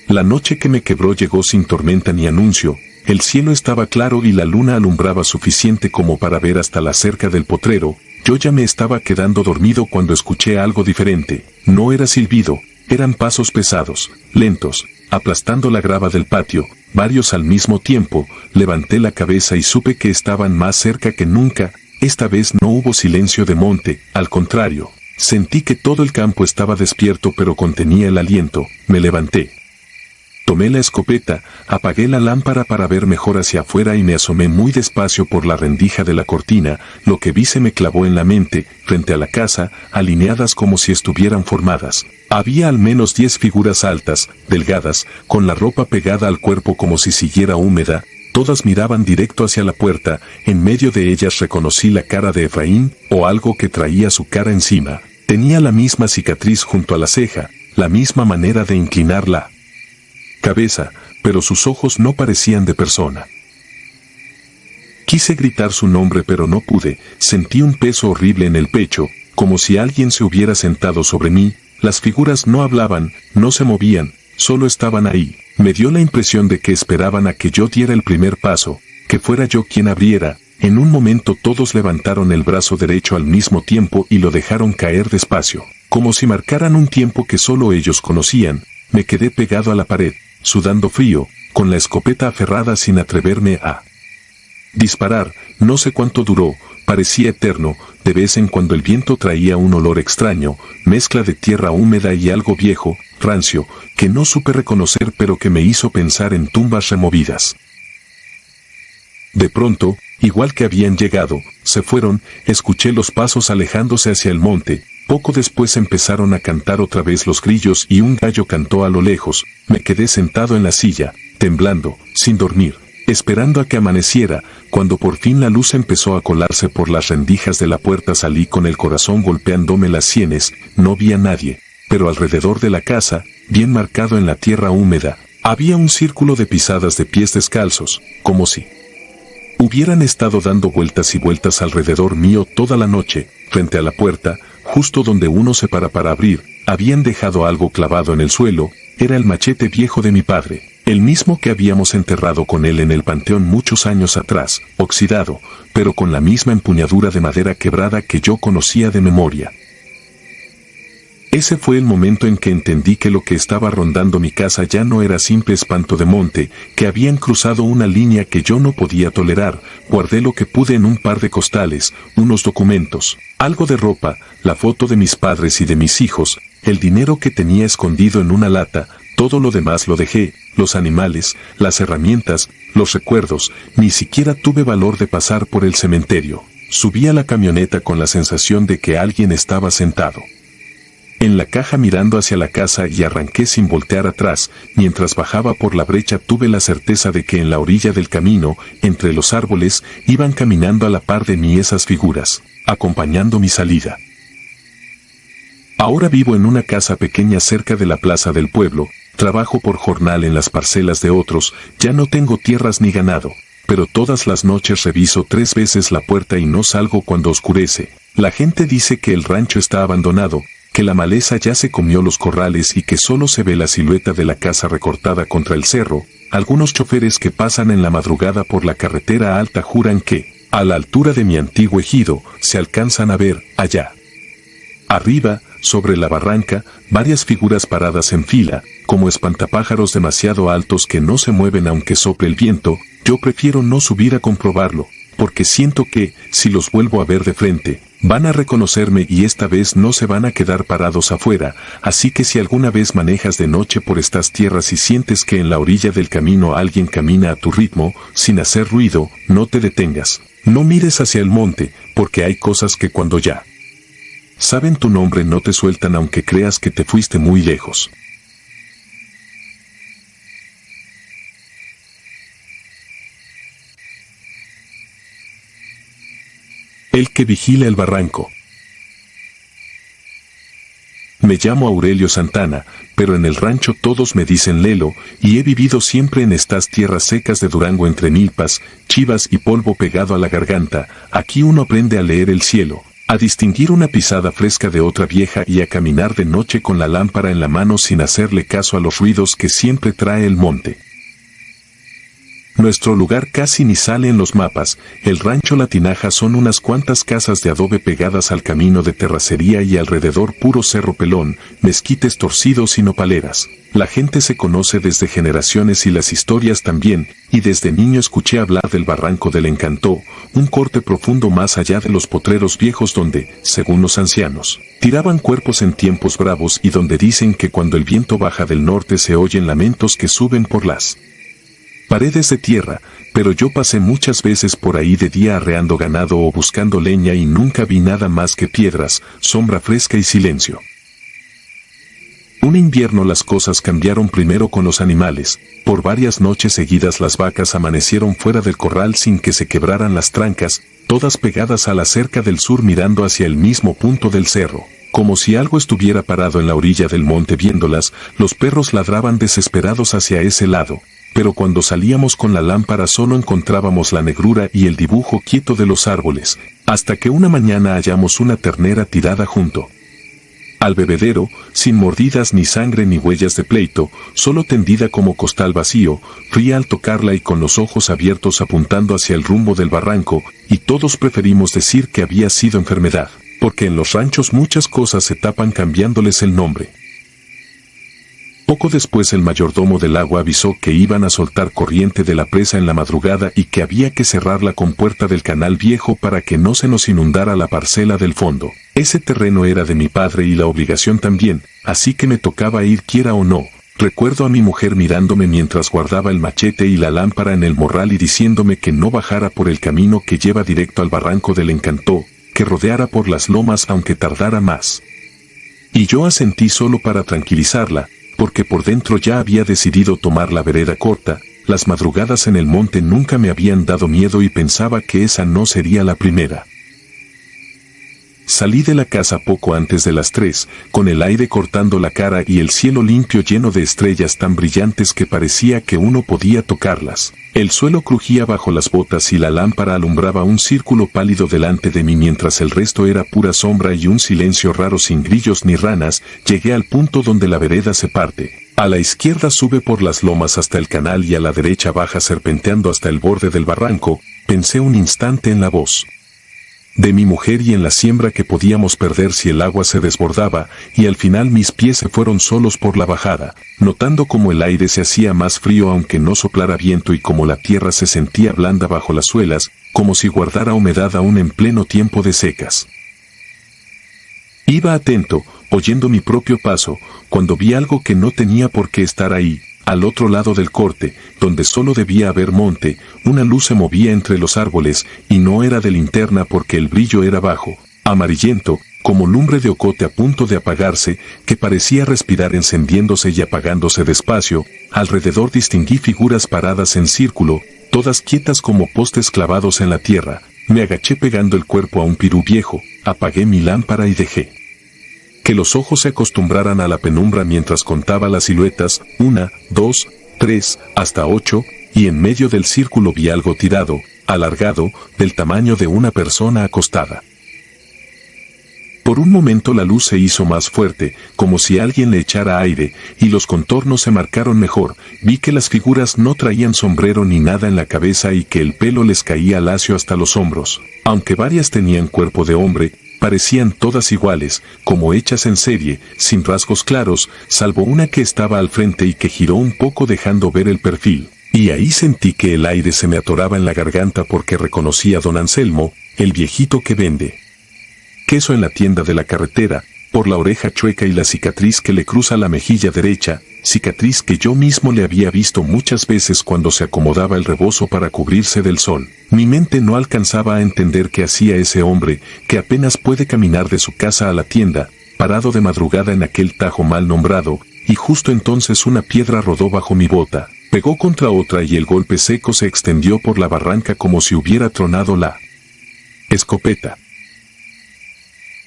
La noche que me quebró llegó sin tormenta ni anuncio. El cielo estaba claro y la luna alumbraba suficiente como para ver hasta la cerca del potrero. Yo ya me estaba quedando dormido cuando escuché algo diferente. No era silbido, eran pasos pesados, lentos, aplastando la grava del patio, varios al mismo tiempo. Levanté la cabeza y supe que estaban más cerca que nunca. Esta vez no hubo silencio de monte, al contrario, sentí que todo el campo estaba despierto pero contenía el aliento. Me levanté. Tomé la escopeta, apagué la lámpara para ver mejor hacia afuera y me asomé muy despacio por la rendija de la cortina. Lo que vi se me clavó en la mente. Frente a la casa, alineadas como si estuvieran formadas, había al menos 10 figuras altas, delgadas, con la ropa pegada al cuerpo como si siguiera húmeda. Todas miraban directo hacia la puerta. En medio de ellas reconocí la cara de Efraín, o algo que traía su cara encima. Tenía la misma cicatriz junto a la ceja, la misma manera de inclinar la cabeza, pero sus ojos no parecían de persona. Quise gritar su nombre pero no pude, sentí un peso horrible en el pecho, como si alguien se hubiera sentado sobre mí. Las figuras no hablaban, no se movían, solo estaban ahí. Me dio la impresión de que esperaban a que yo diera el primer paso, que fuera yo quien abriera. En un momento todos levantaron el brazo derecho al mismo tiempo y lo dejaron caer despacio, como si marcaran un tiempo que solo ellos conocían. Me quedé pegado a la pared, sudando frío, con la escopeta aferrada sin atreverme a disparar. No sé cuánto duró, parecía eterno. De vez en cuando el viento traía un olor extraño, mezcla de tierra húmeda y algo viejo, rancio, que no supe reconocer pero que me hizo pensar en tumbas removidas. De pronto, igual que habían llegado, se fueron. Escuché los pasos alejándose hacia el monte. Poco después empezaron a cantar otra vez los grillos y un gallo cantó a lo lejos. Me quedé sentado en la silla, temblando, sin dormir, esperando a que amaneciera. Cuando por fin la luz empezó a colarse por las rendijas de la puerta salí con el corazón golpeándome las sienes. No vi a nadie, pero alrededor de la casa, bien marcado en la tierra húmeda, había un círculo de pisadas de pies descalzos, como si hubieran estado dando vueltas y vueltas alrededor mío toda la noche. Frente a la puerta, justo donde uno se para abrir, habían dejado algo clavado en el suelo. Era el machete viejo de mi padre, el mismo que habíamos enterrado con él en el panteón muchos años atrás, oxidado, pero con la misma empuñadura de madera quebrada que yo conocía de memoria. Ese fue el momento en que entendí que lo que estaba rondando mi casa ya no era simple espanto de monte, que habían cruzado una línea que yo no podía tolerar. Guardé lo que pude en un par de costales, unos documentos, algo de ropa, la foto de mis padres y de mis hijos, el dinero que tenía escondido en una lata. Todo lo demás lo dejé, los animales, las herramientas, los recuerdos. Ni siquiera tuve valor de pasar por el cementerio. Subí a la camioneta con la sensación de que alguien estaba sentado en la caja mirando hacia la casa y arranqué sin voltear atrás. Mientras bajaba por la brecha tuve la certeza de que en la orilla del camino, entre los árboles, iban caminando a la par de mí esas figuras, acompañando mi salida. Ahora vivo en una casa pequeña cerca de la plaza del pueblo, trabajo por jornal en las parcelas de otros, ya no tengo tierras ni ganado, pero todas las noches reviso 3 veces la puerta y no salgo cuando oscurece. La gente dice que el rancho está abandonado, que la maleza ya se comió los corrales y que solo se ve la silueta de la casa recortada contra el cerro. Algunos choferes que pasan en la madrugada por la carretera alta juran que, a la altura de mi antiguo ejido, se alcanzan a ver, allá arriba, sobre la barranca, varias figuras paradas en fila, como espantapájaros demasiado altos que no se mueven aunque sople el viento. Yo prefiero no subir a comprobarlo, porque siento que, si los vuelvo a ver de frente, van a reconocerme y esta vez no se van a quedar parados afuera. Así que si alguna vez manejas de noche por estas tierras y sientes que en la orilla del camino alguien camina a tu ritmo, sin hacer ruido, no te detengas. No mires hacia el monte, porque hay cosas que cuando ya saben tu nombre no te sueltan aunque creas que te fuiste muy lejos. El que vigila el barranco. Me llamo Aurelio Santana, pero en el rancho todos me dicen Lelo, y he vivido siempre en estas tierras secas de Durango entre milpas, chivas y polvo pegado a la garganta. Aquí uno aprende a leer el cielo, a distinguir una pisada fresca de otra vieja y a caminar de noche con la lámpara en la mano sin hacerle caso a los ruidos que siempre trae el monte. Nuestro lugar casi ni sale en los mapas. El rancho La Tinaja son unas cuantas casas de adobe pegadas al camino de terracería y alrededor puro cerro pelón, mezquites torcidos y nopaleras. La gente se conoce desde generaciones y las historias también, y desde niño escuché hablar del Barranco del Encantó, un corte profundo más allá de los potreros viejos donde, según los ancianos, tiraban cuerpos en tiempos bravos y donde dicen que cuando el viento baja del norte se oyen lamentos que suben por las paredes de tierra, pero yo pasé muchas veces por ahí de día arreando ganado o buscando leña y nunca vi nada más que piedras, sombra fresca y silencio. Un invierno las cosas cambiaron primero con los animales. Por varias noches seguidas las vacas amanecieron fuera del corral sin que se quebraran las trancas, todas pegadas a la cerca del sur mirando hacia el mismo punto del cerro. Como si algo estuviera parado en la orilla del monte viéndolas, los perros ladraban desesperados hacia ese lado. pero cuando salíamos con la lámpara solo encontrábamos la negrura y el dibujo quieto de los árboles, hasta que una mañana hallamos una ternera tirada junto al bebedero, sin mordidas ni sangre ni huellas de pleito, solo tendida como costal vacío, fría al tocarla y con los ojos abiertos apuntando hacia el rumbo del barranco, y todos preferimos decir que había sido enfermedad, porque en los ranchos muchas cosas se tapan cambiándoles el nombre. Poco después el mayordomo del agua avisó que iban a soltar corriente de la presa en la madrugada y que había que cerrar la compuerta del canal viejo para que no se nos inundara la parcela del fondo. Ese terreno era de mi padre y la obligación también, así que me tocaba ir quiera o no. Recuerdo a mi mujer mirándome mientras guardaba el machete y la lámpara en el morral y diciéndome que no bajara por el camino que lleva directo al barranco del Encantó, que rodeara por las lomas aunque tardara más. Y yo asentí solo para tranquilizarla, porque por dentro ya había decidido tomar la vereda corta. Las madrugadas en el monte nunca me habían dado miedo y pensaba que esa no sería la primera. Salí de la casa poco antes de las 3, con el aire cortando la cara y el cielo limpio lleno de estrellas tan brillantes que parecía que uno podía tocarlas. El suelo crujía bajo las botas y la lámpara alumbraba un círculo pálido delante de mí mientras el resto era pura sombra y un silencio raro sin grillos ni ranas. Llegué al punto donde la vereda se parte. A la izquierda sube por las lomas hasta el canal y a la derecha baja serpenteando hasta el borde del barranco. Pensé un instante en la voz de mi mujer y en la siembra que podíamos perder si el agua se desbordaba, y al final mis pies se fueron solos por la bajada, notando como el aire se hacía más frío aunque no soplara viento y como la tierra se sentía blanda bajo las suelas, como si guardara humedad aún en pleno tiempo de secas. Iba atento, oyendo mi propio paso, cuando vi algo que no tenía por qué estar ahí. Al otro lado del corte, donde solo debía haber monte, una luz se movía entre los árboles, y no era de linterna porque el brillo era bajo, amarillento, como lumbre de ocote a punto de apagarse, que parecía respirar encendiéndose y apagándose despacio. Alrededor distinguí figuras paradas en círculo, todas quietas como postes clavados en la tierra. Me agaché pegando el cuerpo a un pirú viejo, apagué mi lámpara y dejé que los ojos se acostumbraran a la penumbra mientras contaba las siluetas, 1, 2, 3, hasta 8, y en medio del círculo vi algo tirado, alargado, del tamaño de una persona acostada. Por un momento la luz se hizo más fuerte, como si alguien le echara aire, y los contornos se marcaron mejor. Vi que las figuras no traían sombrero ni nada en la cabeza y que el pelo les caía lacio hasta los hombros. Aunque varias tenían cuerpo de hombre, parecían todas iguales, como hechas en serie, sin rasgos claros, salvo una que estaba al frente y que giró un poco dejando ver el perfil. Y ahí sentí que el aire se me atoraba en la garganta porque reconocí a don Anselmo, el viejito que vende queso en la tienda de la carretera, por la oreja chueca y la cicatriz que le cruza la mejilla derecha, cicatriz que yo mismo le había visto muchas veces cuando se acomodaba el rebozo para cubrirse del sol. Mi mente no alcanzaba a entender qué hacía ese hombre, que apenas puede caminar de su casa a la tienda, parado de madrugada en aquel tajo mal nombrado, y justo entonces una piedra rodó bajo mi bota, pegó contra otra y el golpe seco se extendió por la barranca como si hubiera tronado la escopeta.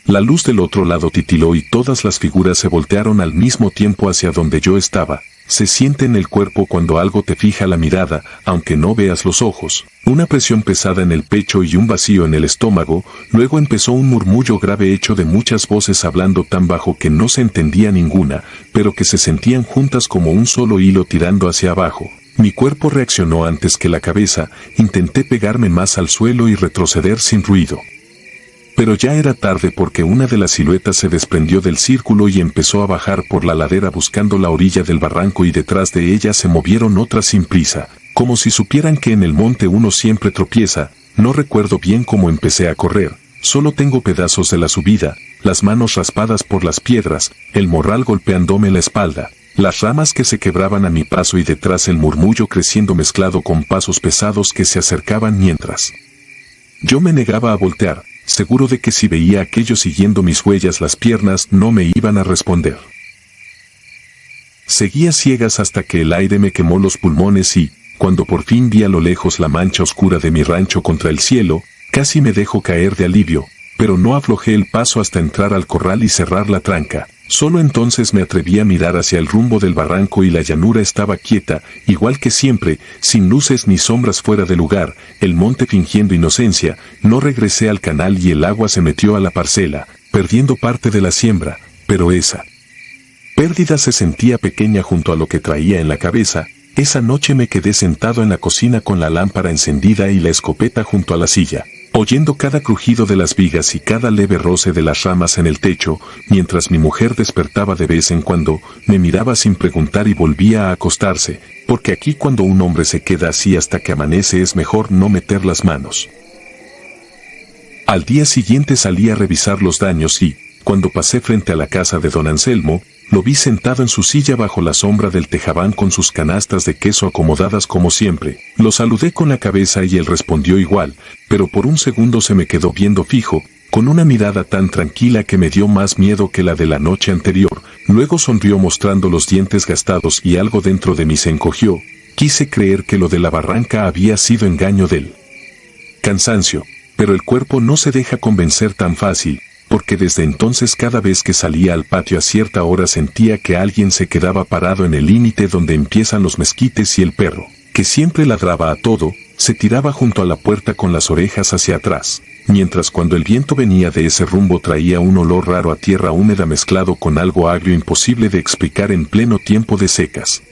La luz del otro lado titiló y todas las figuras se voltearon al mismo tiempo hacia donde yo estaba. Se siente en el cuerpo cuando algo te fija la mirada, aunque no veas los ojos. Una presión pesada en el pecho y un vacío en el estómago. Luego empezó un murmullo grave hecho de muchas voces hablando tan bajo que no se entendía ninguna, pero que se sentían juntas como un solo hilo tirando hacia abajo. Mi cuerpo reaccionó antes que la cabeza. Intenté pegarme más al suelo y retroceder sin ruido. Pero ya era tarde porque una de las siluetas se desprendió del círculo y empezó a bajar por la ladera buscando la orilla del barranco y detrás de ella se movieron otras sin prisa, como si supieran que en el monte uno siempre tropieza. No recuerdo bien cómo empecé a correr, solo tengo pedazos de la subida, las manos raspadas por las piedras, el morral golpeándome la espalda, las ramas que se quebraban a mi paso y detrás el murmullo creciendo mezclado con pasos pesados que se acercaban mientras yo me negaba a voltear, seguro de que si veía a aquellos siguiendo mis huellas las piernas no me iban a responder. Seguía ciegas hasta que el aire me quemó los pulmones y, cuando por fin vi a lo lejos la mancha oscura de mi rancho contra el cielo, casi me dejo caer de alivio, pero no aflojé el paso hasta entrar al corral y cerrar la tranca. Solo entonces me atreví a mirar hacia el rumbo del barranco y la llanura estaba quieta, igual que siempre, sin luces ni sombras fuera de lugar, el monte fingiendo inocencia. No regresé al canal y el agua se metió a la parcela, perdiendo parte de la siembra, pero esa pérdida se sentía pequeña junto a lo que traía en la cabeza. Esa noche me quedé sentado en la cocina con la lámpara encendida y la escopeta junto a la silla, oyendo cada crujido de las vigas y cada leve roce de las ramas en el techo, mientras mi mujer despertaba de vez en cuando, me miraba sin preguntar y volvía a acostarse, porque aquí cuando un hombre se queda así hasta que amanece es mejor no meter las manos. Al día siguiente salí a revisar los daños y, cuando pasé frente a la casa de don Anselmo, lo vi sentado en su silla bajo la sombra del tejabán con sus canastas de queso acomodadas como siempre. Lo saludé con la cabeza y él respondió igual, pero por un segundo se me quedó viendo fijo, con una mirada tan tranquila que me dio más miedo que la de la noche anterior. Luego sonrió mostrando los dientes gastados y algo dentro de mí se encogió. Quise creer que lo de la barranca había sido engaño del cansancio, pero el cuerpo no se deja convencer tan fácil, porque desde entonces cada vez que salía al patio a cierta hora sentía que alguien se quedaba parado en el límite donde empiezan los mezquites y el perro, que siempre ladraba a todo, se tiraba junto a la puerta con las orejas hacia atrás, mientras cuando el viento venía de ese rumbo traía un olor raro a tierra húmeda mezclado con algo agrio imposible de explicar en pleno tiempo de secas.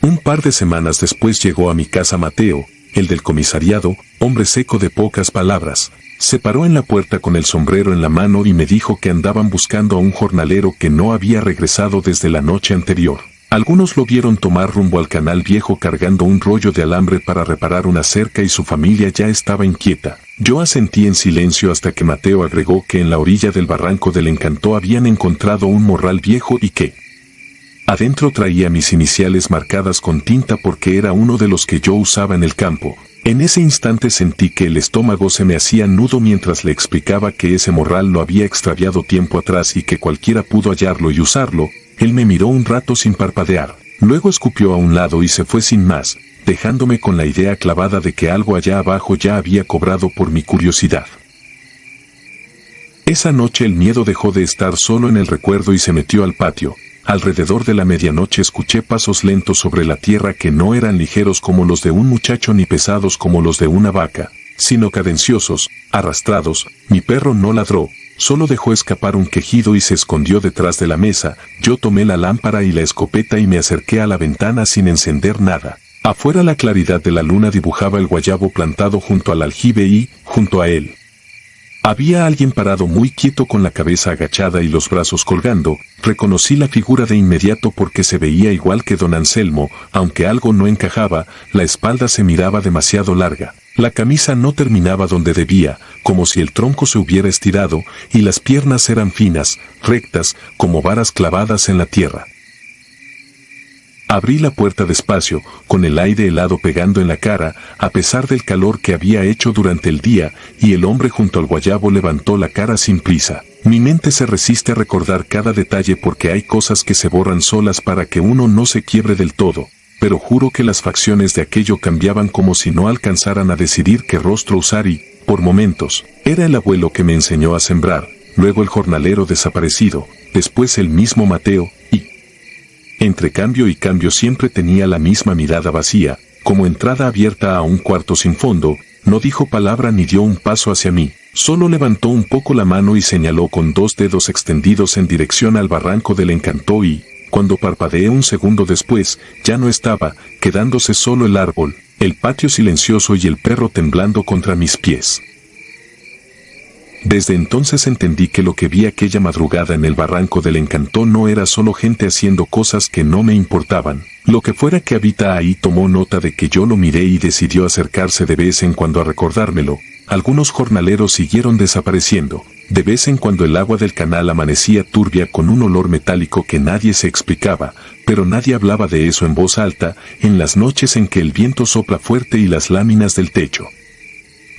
Un par de semanas después llegó a mi casa Mateo, el del comisariado, hombre seco de pocas palabras. Se paró en la puerta con el sombrero en la mano y me dijo que andaban buscando a un jornalero que no había regresado desde la noche anterior. Algunos lo vieron tomar rumbo al canal viejo cargando un rollo de alambre para reparar una cerca y su familia ya estaba inquieta. Yo asentí en silencio hasta que Mateo agregó que en la orilla del barranco del Encantó habían encontrado un morral viejo y que adentro traía mis iniciales marcadas con tinta porque era uno de los que yo usaba en el campo. En ese instante sentí que el estómago se me hacía nudo mientras le explicaba que ese morral lo había extraviado tiempo atrás y que cualquiera pudo hallarlo y usarlo. Él me miró un rato sin parpadear, luego escupió a un lado y se fue sin más, dejándome con la idea clavada de que algo allá abajo ya había cobrado por mi curiosidad. Esa noche el miedo dejó de estar solo en el recuerdo y se metió al patio. Alrededor de la medianoche escuché pasos lentos sobre la tierra que no eran ligeros como los de un muchacho ni pesados como los de una vaca, sino cadenciosos, arrastrados. Mi perro no ladró, solo dejó escapar un quejido y se escondió detrás de la mesa. Yo tomé la lámpara y la escopeta y me acerqué a la ventana sin encender nada. Afuera la claridad de la luna dibujaba el guayabo plantado junto al aljibe y, junto a él, había alguien parado muy quieto con la cabeza agachada y los brazos colgando. Reconocí la figura de inmediato porque se veía igual que don Anselmo, aunque algo no encajaba, la espalda se miraba demasiado larga. La camisa no terminaba donde debía, como si el tronco se hubiera estirado, y las piernas eran finas, rectas, como varas clavadas en la tierra. Abrí la puerta despacio, con el aire helado pegando en la cara, a pesar del calor que había hecho durante el día, y el hombre junto al guayabo levantó la cara sin prisa. Mi mente se resiste a recordar cada detalle porque hay cosas que se borran solas para que uno no se quiebre del todo, pero juro que las facciones de aquello cambiaban como si no alcanzaran a decidir qué rostro usar y, por momentos, era el abuelo que me enseñó a sembrar, luego el jornalero desaparecido, después el mismo Mateo, y entre cambio y cambio siempre tenía la misma mirada vacía, como entrada abierta a un cuarto sin fondo. No dijo palabra ni dio un paso hacia mí, solo levantó un poco la mano y señaló con dos dedos extendidos en dirección al barranco del Encantó y, cuando parpadeé un segundo después, ya no estaba, quedándose solo el árbol, el patio silencioso y el perro temblando contra mis pies. Desde entonces entendí que lo que vi aquella madrugada en el barranco del Encantó no era solo gente haciendo cosas que no me importaban. Lo que fuera que habita ahí tomó nota de que yo lo miré y decidió acercarse de vez en cuando a recordármelo. Algunos jornaleros siguieron desapareciendo. De vez en cuando el agua del canal amanecía turbia con un olor metálico que nadie se explicaba, pero nadie hablaba de eso en voz alta, en las noches en que el viento sopla fuerte y las láminas del techo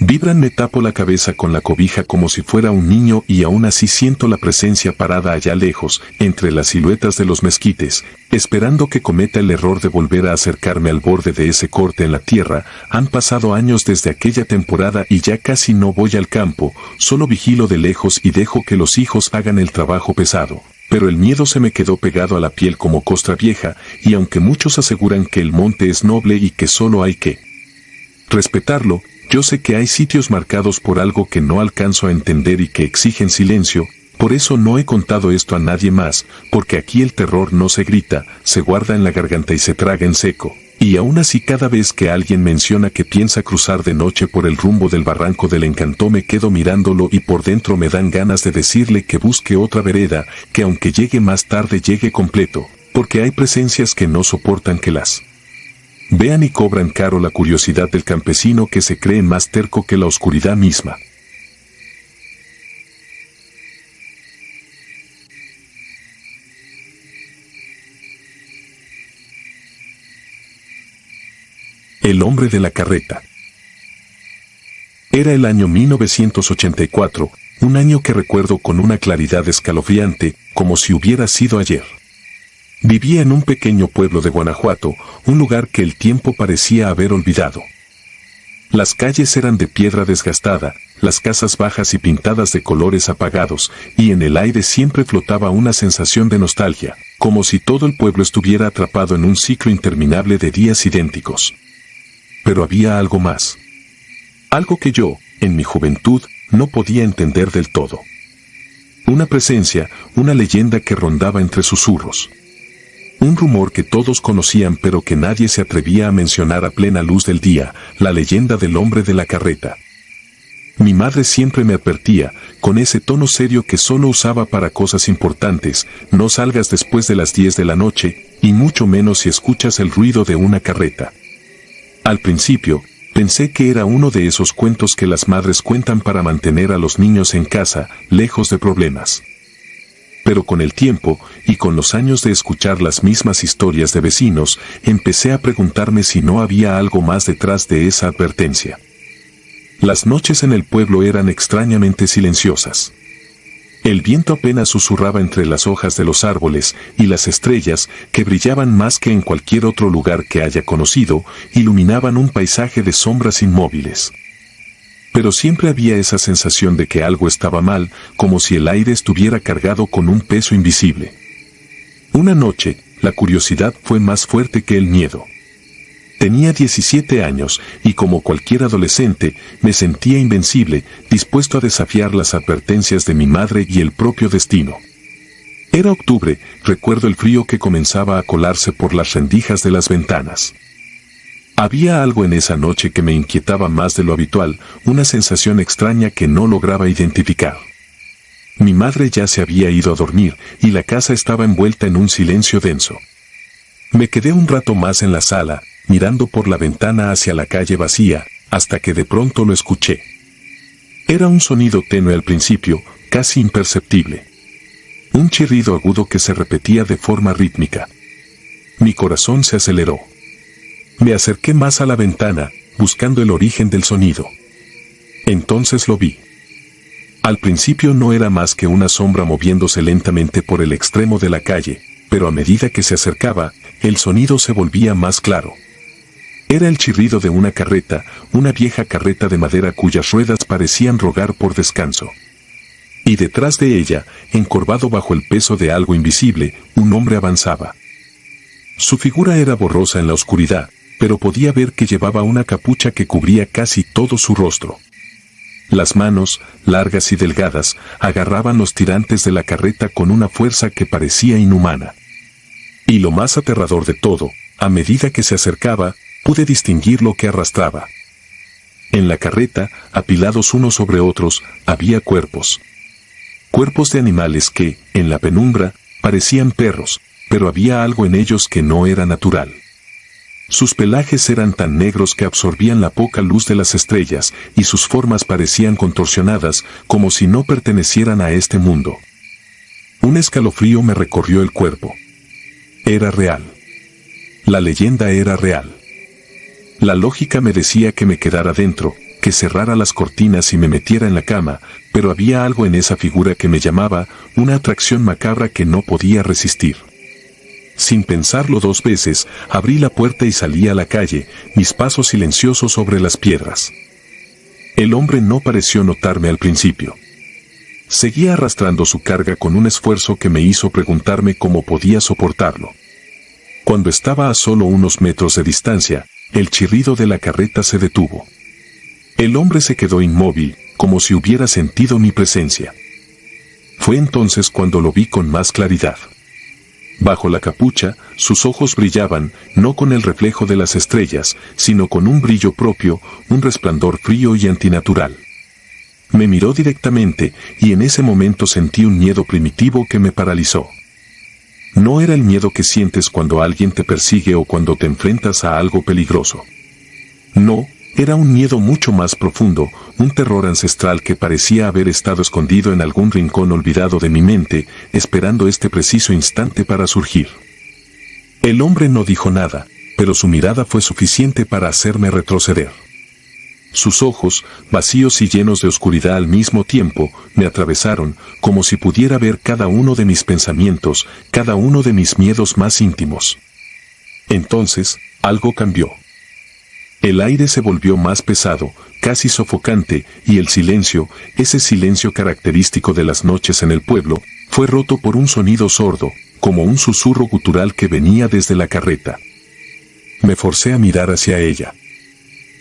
Vibran, me tapo la cabeza con la cobija como si fuera un niño y aún así siento la presencia parada allá lejos, entre las siluetas de los mezquites, esperando que cometa el error de volver a acercarme al borde de ese corte en la tierra. Han pasado años desde aquella temporada y ya casi no voy al campo, solo vigilo de lejos y dejo que los hijos hagan el trabajo pesado. Pero el miedo se me quedó pegado a la piel como costra vieja, y aunque muchos aseguran que el monte es noble y que solo hay que respetarlo, yo sé que hay sitios marcados por algo que no alcanzo a entender y que exigen silencio. Por eso no he contado esto a nadie más, porque aquí el terror no se grita, se guarda en la garganta y se traga en seco. Y aún así cada vez que alguien menciona que piensa cruzar de noche por el rumbo del barranco del Encanto me quedo mirándolo y por dentro me dan ganas de decirle que busque otra vereda, que aunque llegue más tarde llegue completo, porque hay presencias que no soportan que las vean y cobran caro la curiosidad del campesino que se cree más terco que la oscuridad misma. El hombre de la carreta. Era el año 1984, un año que recuerdo con una claridad escalofriante, como si hubiera sido ayer. Vivía en un pequeño pueblo de Guanajuato, un lugar que el tiempo parecía haber olvidado. Las calles eran de piedra desgastada, las casas bajas y pintadas de colores apagados, y en el aire siempre flotaba una sensación de nostalgia, como si todo el pueblo estuviera atrapado en un ciclo interminable de días idénticos. Pero había algo más. Algo que yo, en mi juventud, no podía entender del todo. Una presencia, una leyenda que rondaba entre susurros. Un rumor que todos conocían pero que nadie se atrevía a mencionar a plena luz del día, la leyenda del hombre de la carreta. Mi madre siempre me advertía, con ese tono serio que solo usaba para cosas importantes: no salgas después de las 10 de la noche, y mucho menos si escuchas el ruido de una carreta. Al principio, pensé que era uno de esos cuentos que las madres cuentan para mantener a los niños en casa, lejos de problemas. Pero con el tiempo, y con los años de escuchar las mismas historias de vecinos, empecé a preguntarme si no había algo más detrás de esa advertencia. Las noches en el pueblo eran extrañamente silenciosas. El viento apenas susurraba entre las hojas de los árboles, y las estrellas, que brillaban más que en cualquier otro lugar que haya conocido, iluminaban un paisaje de sombras inmóviles. Pero siempre había esa sensación de que algo estaba mal, como si el aire estuviera cargado con un peso invisible. Una noche, la curiosidad fue más fuerte que el miedo. Tenía 17 años, y como cualquier adolescente, me sentía invencible, dispuesto a desafiar las advertencias de mi madre y el propio destino. Era octubre, recuerdo el frío que comenzaba a colarse por las rendijas de las ventanas. Había algo en esa noche que me inquietaba más de lo habitual, una sensación extraña que no lograba identificar. Mi madre ya se había ido a dormir, y la casa estaba envuelta en un silencio denso. Me quedé un rato más en la sala, mirando por la ventana hacia la calle vacía, hasta que de pronto lo escuché. Era un sonido tenue al principio, casi imperceptible. Un chirrido agudo que se repetía de forma rítmica. Mi corazón se aceleró. Me acerqué más a la ventana, buscando el origen del sonido. Entonces lo vi. Al principio no era más que una sombra moviéndose lentamente por el extremo de la calle, pero a medida que se acercaba, el sonido se volvía más claro. Era el chirrido de una carreta, una vieja carreta de madera cuyas ruedas parecían rogar por descanso. Y detrás de ella, encorvado bajo el peso de algo invisible, un hombre avanzaba. Su figura era borrosa en la oscuridad, pero podía ver que llevaba una capucha que cubría casi todo su rostro. Las manos, largas y delgadas, agarraban los tirantes de la carreta con una fuerza que parecía inhumana. Y lo más aterrador de todo, a medida que se acercaba, pude distinguir lo que arrastraba. En la carreta, apilados unos sobre otros, había cuerpos. Cuerpos de animales que, en la penumbra, parecían perros, pero había algo en ellos que no era natural. Sus pelajes eran tan negros que absorbían la poca luz de las estrellas, y sus formas parecían contorsionadas, como si no pertenecieran a este mundo. Un escalofrío me recorrió el cuerpo. Era real. La leyenda era real. La lógica me decía que me quedara dentro, que cerrara las cortinas y me metiera en la cama, pero había algo en esa figura que me llamaba, una atracción macabra que no podía resistir. Sin pensarlo 2 veces, abrí la puerta y salí a la calle, mis pasos silenciosos sobre las piedras. El hombre no pareció notarme al principio. Seguía arrastrando su carga con un esfuerzo que me hizo preguntarme cómo podía soportarlo. Cuando estaba a solo unos metros de distancia, el chirrido de la carreta se detuvo. El hombre se quedó inmóvil, como si hubiera sentido mi presencia. Fue entonces cuando lo vi con más claridad. Bajo la capucha, sus ojos brillaban, no con el reflejo de las estrellas, sino con un brillo propio, un resplandor frío y antinatural. Me miró directamente, y en ese momento sentí un miedo primitivo que me paralizó. No era el miedo que sientes cuando alguien te persigue o cuando te enfrentas a algo peligroso. No, era un miedo mucho más profundo, un terror ancestral que parecía haber estado escondido en algún rincón olvidado de mi mente, esperando este preciso instante para surgir. El hombre no dijo nada, pero su mirada fue suficiente para hacerme retroceder. Sus ojos, vacíos y llenos de oscuridad al mismo tiempo, me atravesaron, como si pudiera ver cada uno de mis pensamientos, cada uno de mis miedos más íntimos. Entonces, algo cambió. El aire se volvió más pesado, casi sofocante, y el silencio, ese silencio característico de las noches en el pueblo, fue roto por un sonido sordo, como un susurro gutural que venía desde la carreta. Me forcé a mirar hacia ella.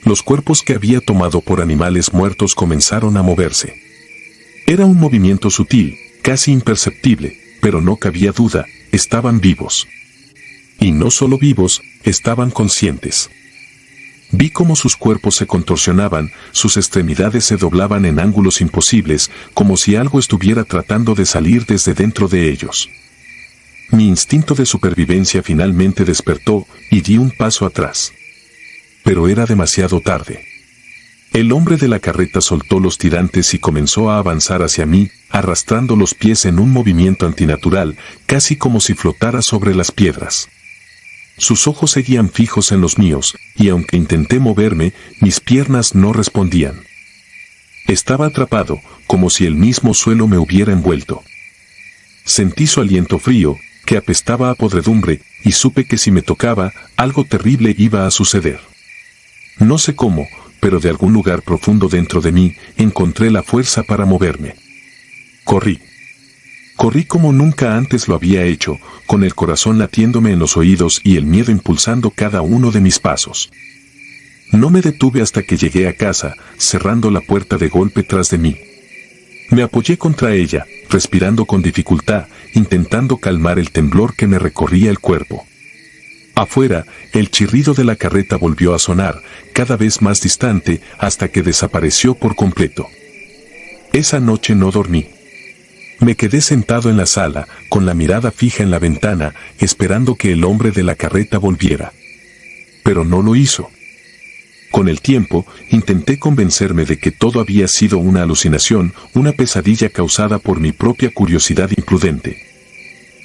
Los cuerpos que había tomado por animales muertos comenzaron a moverse. Era un movimiento sutil, casi imperceptible, pero no cabía duda, estaban vivos. Y no solo vivos, estaban conscientes. Vi cómo sus cuerpos se contorsionaban, sus extremidades se doblaban en ángulos imposibles, como si algo estuviera tratando de salir desde dentro de ellos. Mi instinto de supervivencia finalmente despertó y di un paso atrás. Pero era demasiado tarde. El hombre de la carreta soltó los tirantes y comenzó a avanzar hacia mí, arrastrando los pies en un movimiento antinatural, casi como si flotara sobre las piedras. Sus ojos seguían fijos en los míos, y aunque intenté moverme, mis piernas no respondían. Estaba atrapado, como si el mismo suelo me hubiera envuelto. Sentí su aliento frío, que apestaba a podredumbre, y supe que si me tocaba, algo terrible iba a suceder. No sé cómo, pero de algún lugar profundo dentro de mí, encontré la fuerza para moverme. Corrí. Corrí como nunca antes lo había hecho, con el corazón latiéndome en los oídos y el miedo impulsando cada uno de mis pasos. No me detuve hasta que llegué a casa, cerrando la puerta de golpe tras de mí. Me apoyé contra ella, respirando con dificultad, intentando calmar el temblor que me recorría el cuerpo. Afuera, el chirrido de la carreta volvió a sonar, cada vez más distante, hasta que desapareció por completo. Esa noche no dormí. Me quedé sentado en la sala, con la mirada fija en la ventana, esperando que el hombre de la carreta volviera. Pero no lo hizo. Con el tiempo, intenté convencerme de que todo había sido una alucinación, una pesadilla causada por mi propia curiosidad imprudente.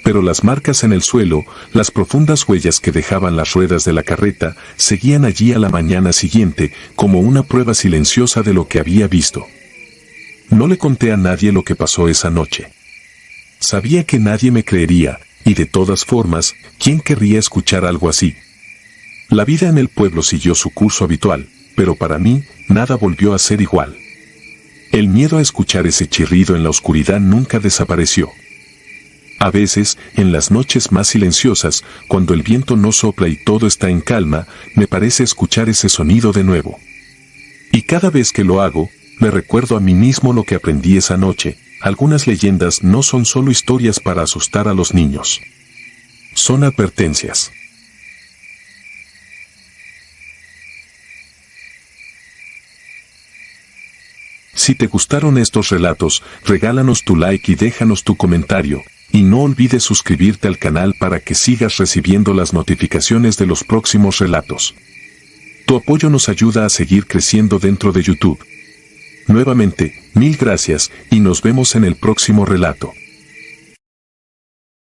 Pero las marcas en el suelo, las profundas huellas que dejaban las ruedas de la carreta, seguían allí a la mañana siguiente, como una prueba silenciosa de lo que había visto. No le conté a nadie lo que pasó esa noche. Sabía que nadie me creería, y de todas formas, ¿quién querría escuchar algo así? La vida en el pueblo siguió su curso habitual, pero para mí, nada volvió a ser igual. El miedo a escuchar ese chirrido en la oscuridad nunca desapareció. A veces, en las noches más silenciosas, cuando el viento no sopla y todo está en calma, me parece escuchar ese sonido de nuevo. Y cada vez que lo hago, me recuerdo a mí mismo lo que aprendí esa noche. Algunas leyendas no son solo historias para asustar a los niños. Son advertencias. Si te gustaron estos relatos, regálanos tu like y déjanos tu comentario, y no olvides suscribirte al canal para que sigas recibiendo las notificaciones de los próximos relatos. Tu apoyo nos ayuda a seguir creciendo dentro de YouTube. Nuevamente, mil gracias y nos vemos en el próximo relato.